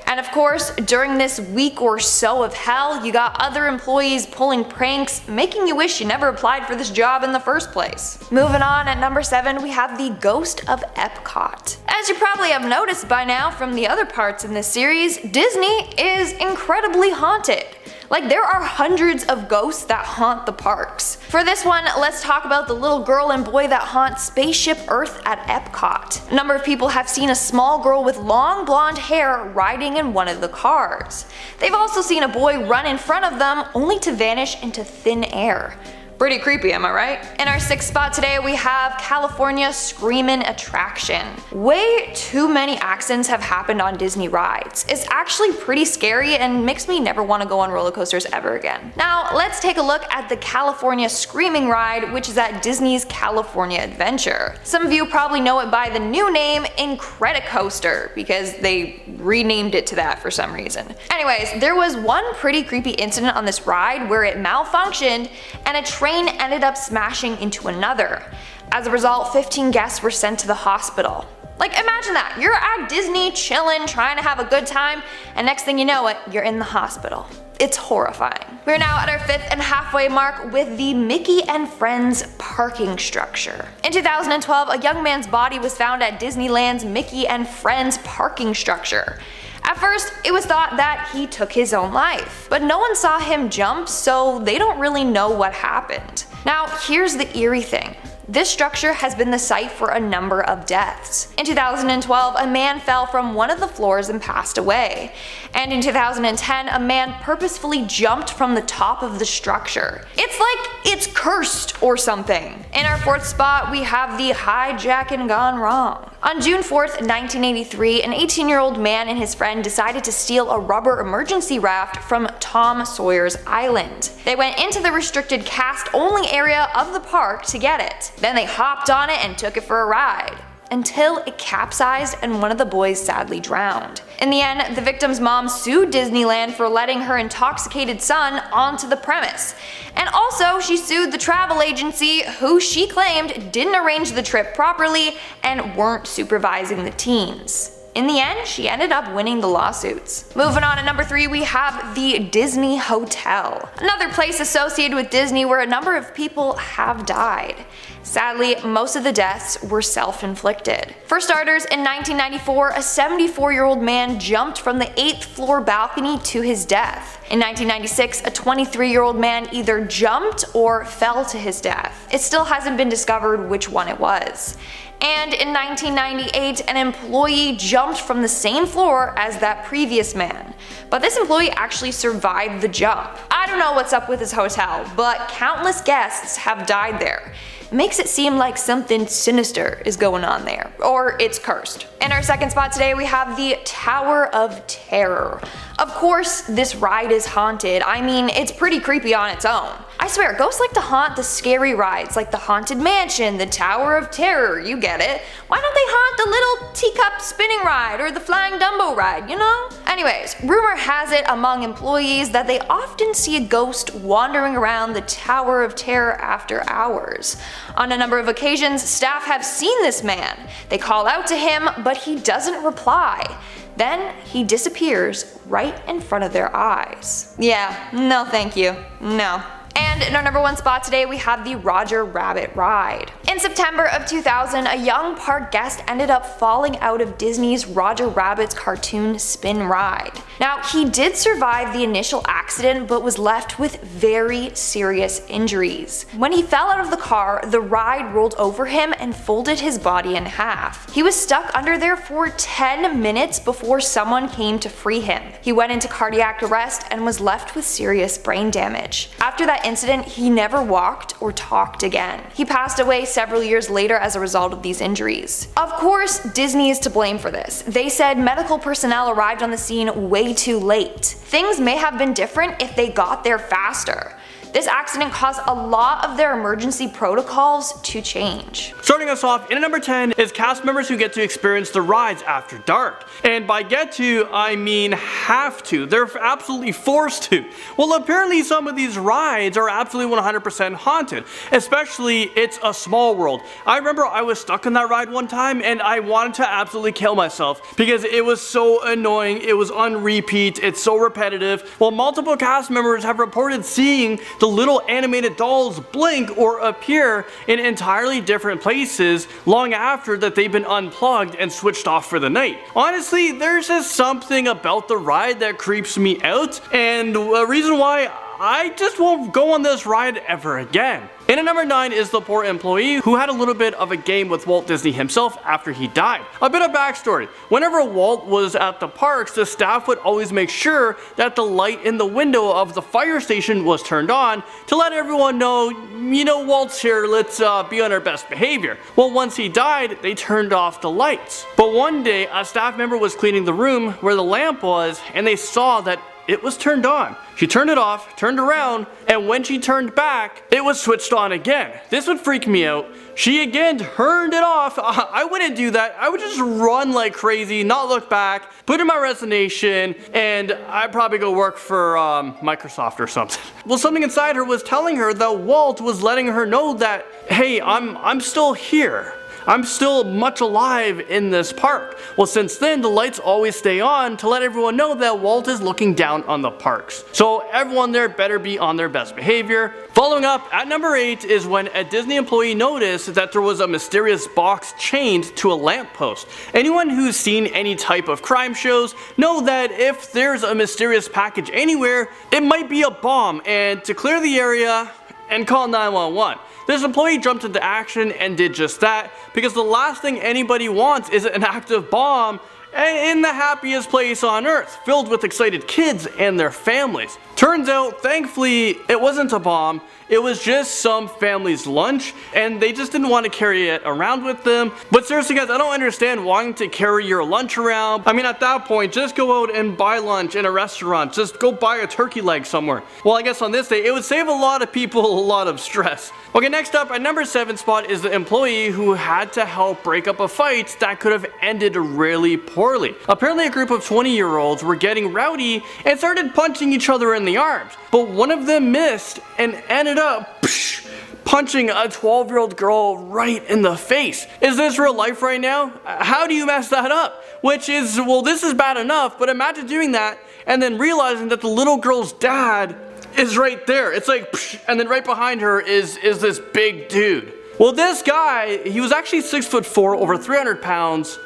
And of course, during this week or so of hell, you got other employees pulling pranks, making you wish you never applied for this job in the first place. Moving on, at number 7, we have the Ghost of Epcot. As you probably have noticed by now from the other parts in this series, Disney is incredibly haunted. Like, there are hundreds of ghosts that haunt the parks. For this one, let's talk about the little girl and boy that haunt Spaceship Earth at Epcot. A number of people have seen a small girl with long blonde hair riding in one of the cars. They've also seen a boy run in front of them only to vanish into thin air. Pretty creepy, am I right? In our 6th spot today, we have California Screamin' Attraction. Way too many accidents have happened on Disney rides. It's actually pretty scary and makes me never want to go on roller coasters ever again. Now, let's take a look at the California Screaming ride, which is at Disney's California Adventure. Some of you probably know it by the new name Incredicoaster, because they renamed it to that for some reason. Anyways, there was one pretty creepy incident on this ride where it malfunctioned and a train ended up smashing into another. As a result, 15 guests were sent to the hospital. Like, imagine that, you're at Disney chilling, trying to have a good time, and next thing you know it, you're in the hospital. It's horrifying. We're now at our 5th and halfway mark with the Mickey and Friends parking structure. In 2012, a young man's body was found at Disneyland's Mickey and Friends parking structure. At first, it was thought that he took his own life, but no one saw him jump, so they don't really know what happened. Now, here's the eerie thing. This structure has been the site for a number of deaths. In 2012, a man fell from one of the floors and passed away. And in 2010, a man purposefully jumped from the top of the structure. It's like it's cursed or something. In our 4th spot, we have the hijacking gone wrong. On June 4th, 1983, an 18-year-old man and his friend decided to steal a rubber emergency raft from Tom Sawyer's Island. They went into the restricted cast-only area of the park to get it. Then they hopped on it and took it for a ride, until it capsized and one of the boys sadly drowned. In the end, the victim's mom sued Disneyland for letting her intoxicated son onto the premise. And also, she sued the travel agency, who she claimed didn't arrange the trip properly and weren't supervising the teens. In the end, she ended up winning the lawsuits. Moving on to number 3, we have the Disney Hotel. Another place associated with Disney where a number of people have died. Sadly, most of the deaths were self-inflicted. For starters, in 1994, a 74-year-old man jumped from the 8th floor balcony to his death. In 1996, a 23-year-old man either jumped or fell to his death. It still hasn't been discovered which one it was. And in 1998, an employee jumped from the same floor as that previous man. But this employee actually survived the jump. I don't know what's up with this hotel, but countless guests have died there. It makes it seem like something sinister is going on there, or it's cursed. In our 2nd spot today, we have the Tower of Terror. Of course, this ride is haunted. I mean, it's pretty creepy on its own. I swear, ghosts like to haunt the scary rides like the Haunted Mansion, the Tower of Terror, you get it. Why don't they haunt the little teacup spinning ride or the Flying Dumbo ride, you know? Anyways, rumor has it among employees that they often see a ghost wandering around the Tower of Terror after hours. On a number of occasions, staff have seen this man. They call out to him, but he doesn't reply. Then he disappears right in front of their eyes. Yeah, no thank you, no. And in our number 1 spot today, we have the Roger Rabbit ride. In September of 2000, a young park guest ended up falling out of Disney's Roger Rabbit's cartoon spin ride. Now, he did survive the initial accident, but was left with very serious injuries. When he fell out of the car, the ride rolled over him and folded his body in half. He was stuck under there for 10 minutes before someone came to free him. He went into cardiac arrest and was left with serious brain damage. After that incident, he never walked or talked again. He passed away several years later as a result of these injuries. Of course, Disney is to blame for this. They said medical personnel arrived on the scene way too late. Things may have been different if they got there faster. This accident caused a lot of their emergency protocols to change. Starting us off in at number 10 is cast members who get to experience the rides after dark. And by get to, I mean have to. They're absolutely forced to. Well, apparently some of these rides are absolutely 100% haunted, especially It's a Small World. I remember I was stuck on that ride one time and I wanted to absolutely kill myself because it was so annoying, it was on repeat, it's so repetitive. Well, multiple cast members have reported seeing the little animated dolls blink or appear in entirely different places long after that they've been unplugged and switched off for the night. Honestly, there's just something about the ride that creeps me out, and a reason why I just won't go on this ride ever again. And at number 9 is the poor employee who had a little bit of a game with Walt Disney himself after he died. A bit of backstory. Whenever Walt was at the parks, the staff would always make sure that the light in the window of the fire station was turned on to let everyone know, you know, Walt's here, let's be on our best behavior. Well, once he died, they turned off the lights. But one day, a staff member was cleaning the room where the lamp was, and they saw that it was turned on. She turned it off, turned around, and when she turned back, it was switched on again. This would freak me out. She again turned it off. I wouldn't do that. I would just run like crazy, not look back, put in my resignation, and I'd probably go work for Microsoft or something. Well, something inside her was telling her that Walt was letting her know that, hey, I'm still here. I'm still much alive in this park. Well, since then, the lights always stay on to let everyone know that Walt is looking down on the parks. So everyone there better be on their best behavior. Following up, at number 8 is when a Disney employee noticed that there was a mysterious box chained to a lamppost. Anyone who's seen any type of crime shows know that if there's a mysterious package anywhere, it might be a bomb, and to clear the area and call 911. This employee jumped into action and did just that, because the last thing anybody wants is an active bomb in the happiest place on earth, filled with excited kids and their families. Turns out, thankfully, it wasn't a bomb, it was just some family's lunch, and they just didn't want to carry it around with them. But seriously guys, I don't understand wanting to carry your lunch around. I mean, at that point, just go out and buy lunch in a restaurant, just go buy a turkey leg somewhere. Well, I guess on this day, it would save a lot of people a lot of stress. Okay, next up, at number 7 spot is the employee who had to help break up a fight that could have ended really poorly. Apparently a group of 20-year-olds were getting rowdy and started punching each other in the arms, but one of them missed and ended up punching a 12-year-old girl right in the face. Is this real life right now? How do you mess that up? Which is, well, this is bad enough, but imagine doing that and then realizing that the little girl's dad is right there. It's like, and then right behind her is this big dude. Well, this guy, he was actually 6'4", over 300 pounds,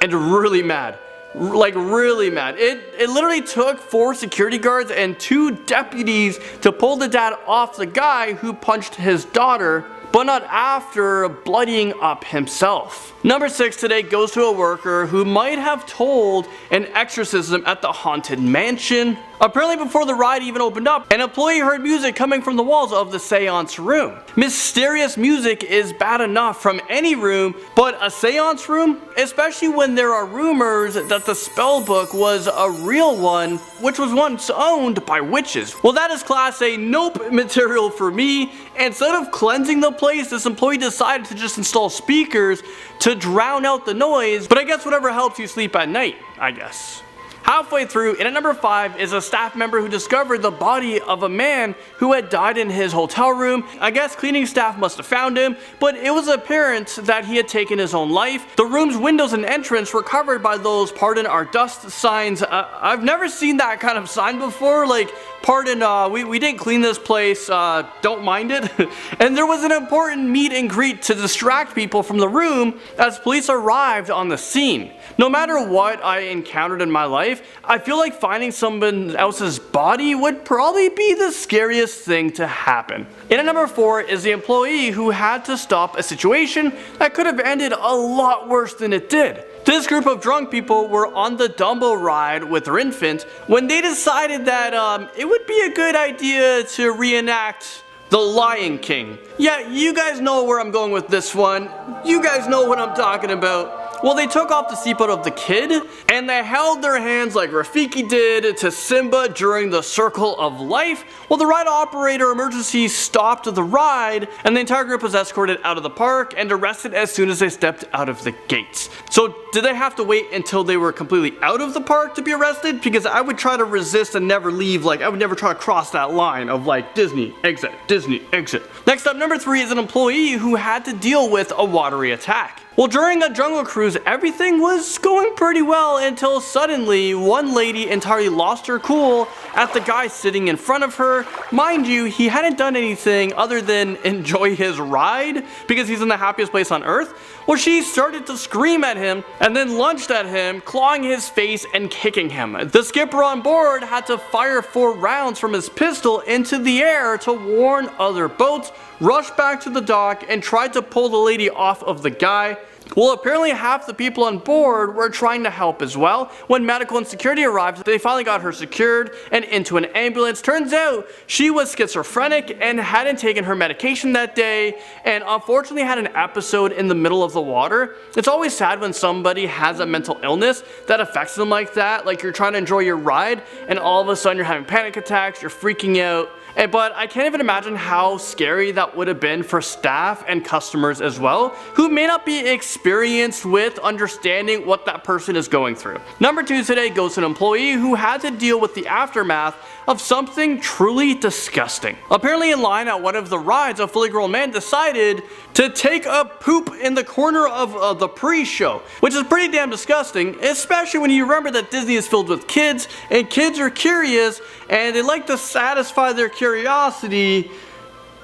and really mad. Like really mad. It literally took 4 security guards and 2 deputies to pull the dad off the guy who punched his daughter, but not after bloodying up himself. Number 6 today goes to a worker who might have told an exorcism at the Haunted Mansion. Apparently before the ride even opened up, an employee heard music coming from the walls of the seance room. Mysterious music is bad enough from any room, but a seance room? Especially when there are rumors that the spell book was a real one, which was once owned by witches. Well, that is class A nope material for me. Instead of cleansing the place, this employee decided to just install speakers to drown out the noise, but I guess whatever helps you sleep at night, I guess. Halfway through, and at number 5 is a staff member who discovered the body of a man who had died in his hotel room. I guess cleaning staff must have found him, but it was apparent that he had taken his own life. The room's windows and entrance were covered by those "Pardon our dust" signs. I've never seen that kind of sign before, like, pardon, we didn't clean this place, don't mind it. And there was an important meet and greet to distract people from the room as police arrived on the scene. No matter what I encountered in my life, I feel like finding someone else's body would probably be the scariest thing to happen. And at number 4 is the employee who had to stop a situation that could have ended a lot worse than it did. This group of drunk people were on the Dumbo ride with their infant when they decided that it would be a good idea to reenact The Lion King. Yeah, you guys know where I'm going with this one. You guys know what I'm talking about. Well, they took off the seatbelt of the kid, and they held their hands like Rafiki did to Simba during the Circle of Life. Well, the ride operator emergency stopped the ride, and the entire group was escorted out of the park and arrested as soon as they stepped out of the gates. So, did they have to wait until they were completely out of the park to be arrested? Because I would try to resist and never leave, like, I would never try to cross that line of, like, Disney, exit, Disney, exit. Next up, number 3 is an employee who had to deal with a watery attack. Well, during a jungle cruise, everything was going pretty well until suddenly one lady entirely lost her cool at the guy sitting in front of her. Mind you, he hadn't done anything other than enjoy his ride because he's in the happiest place on earth. Well, she started to scream at him and then lunged at him, clawing his face and kicking him. The skipper on board had to fire 4 rounds from his pistol into the air to warn other boats, rushed back to the dock, and tried to pull the lady off of the guy. Well, apparently half the people on board were trying to help as well. When medical and security arrived, they finally got her secured and into an ambulance. Turns out she was schizophrenic and hadn't taken her medication that day, and unfortunately had an episode in the middle of the water. It's always sad when somebody has a mental illness that affects them like that, like you're trying to enjoy your ride and all of a sudden you're having panic attacks, you're freaking out. But I can't even imagine how scary that would have been for staff and customers as well, who may not be experienced with understanding what that person is going through. Number 2 today goes to an employee who had to deal with the aftermath of something truly disgusting. Apparently in line at one of the rides, a fully grown man decided to take a poop in the corner of the pre-show, which is pretty damn disgusting, especially when you remember that Disney is filled with kids, and kids are curious, and they like to satisfy their curiosity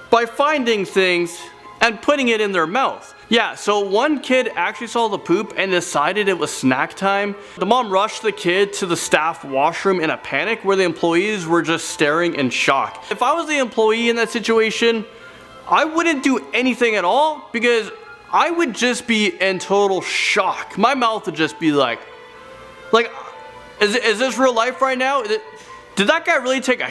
by finding things and putting it in their mouth. Yeah, so one kid actually saw the poop and decided it was snack time. The mom rushed the kid to the staff washroom in a panic where the employees were just staring in shock. If I was the employee in that situation, I wouldn't do anything at all because I would just be in total shock. My mouth would just be like, is this real life right now? Did that guy really take a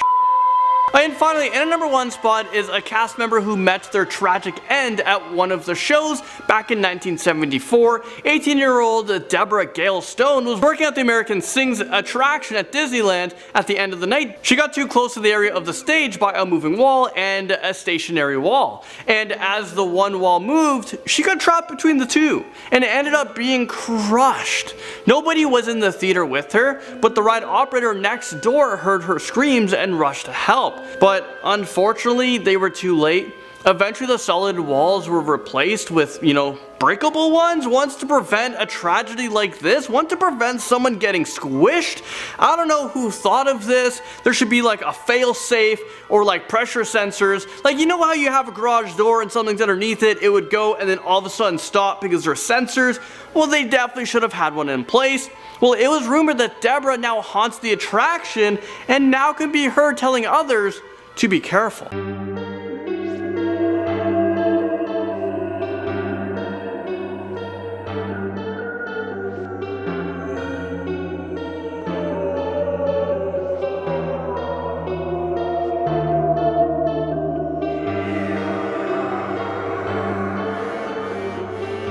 And finally, in a number 1 spot is a cast member who met their tragic end at one of the shows back in 1974. 18-year-old Deborah Gale Stone was working at the American Sings attraction at Disneyland at the end of the night. She got too close to the area of the stage by a moving wall and a stationary wall. And as the one wall moved, she got trapped between the two and ended up being crushed. Nobody was in the theater with her, but the ride operator next door heard her screams and rushed to help. But unfortunately, they were too late. Eventually the solid walls were replaced with, breakable ones to prevent a tragedy like this, one to prevent someone getting squished. I don't know who thought of this. There should be like a fail safe or like pressure sensors. Like, you know how you have a garage door and something's underneath it, it would go and then all of a sudden stop because there are sensors? Well, they definitely should have had one in place. Well, it was rumored that Deborah now haunts the attraction and now can be heard telling others to be careful.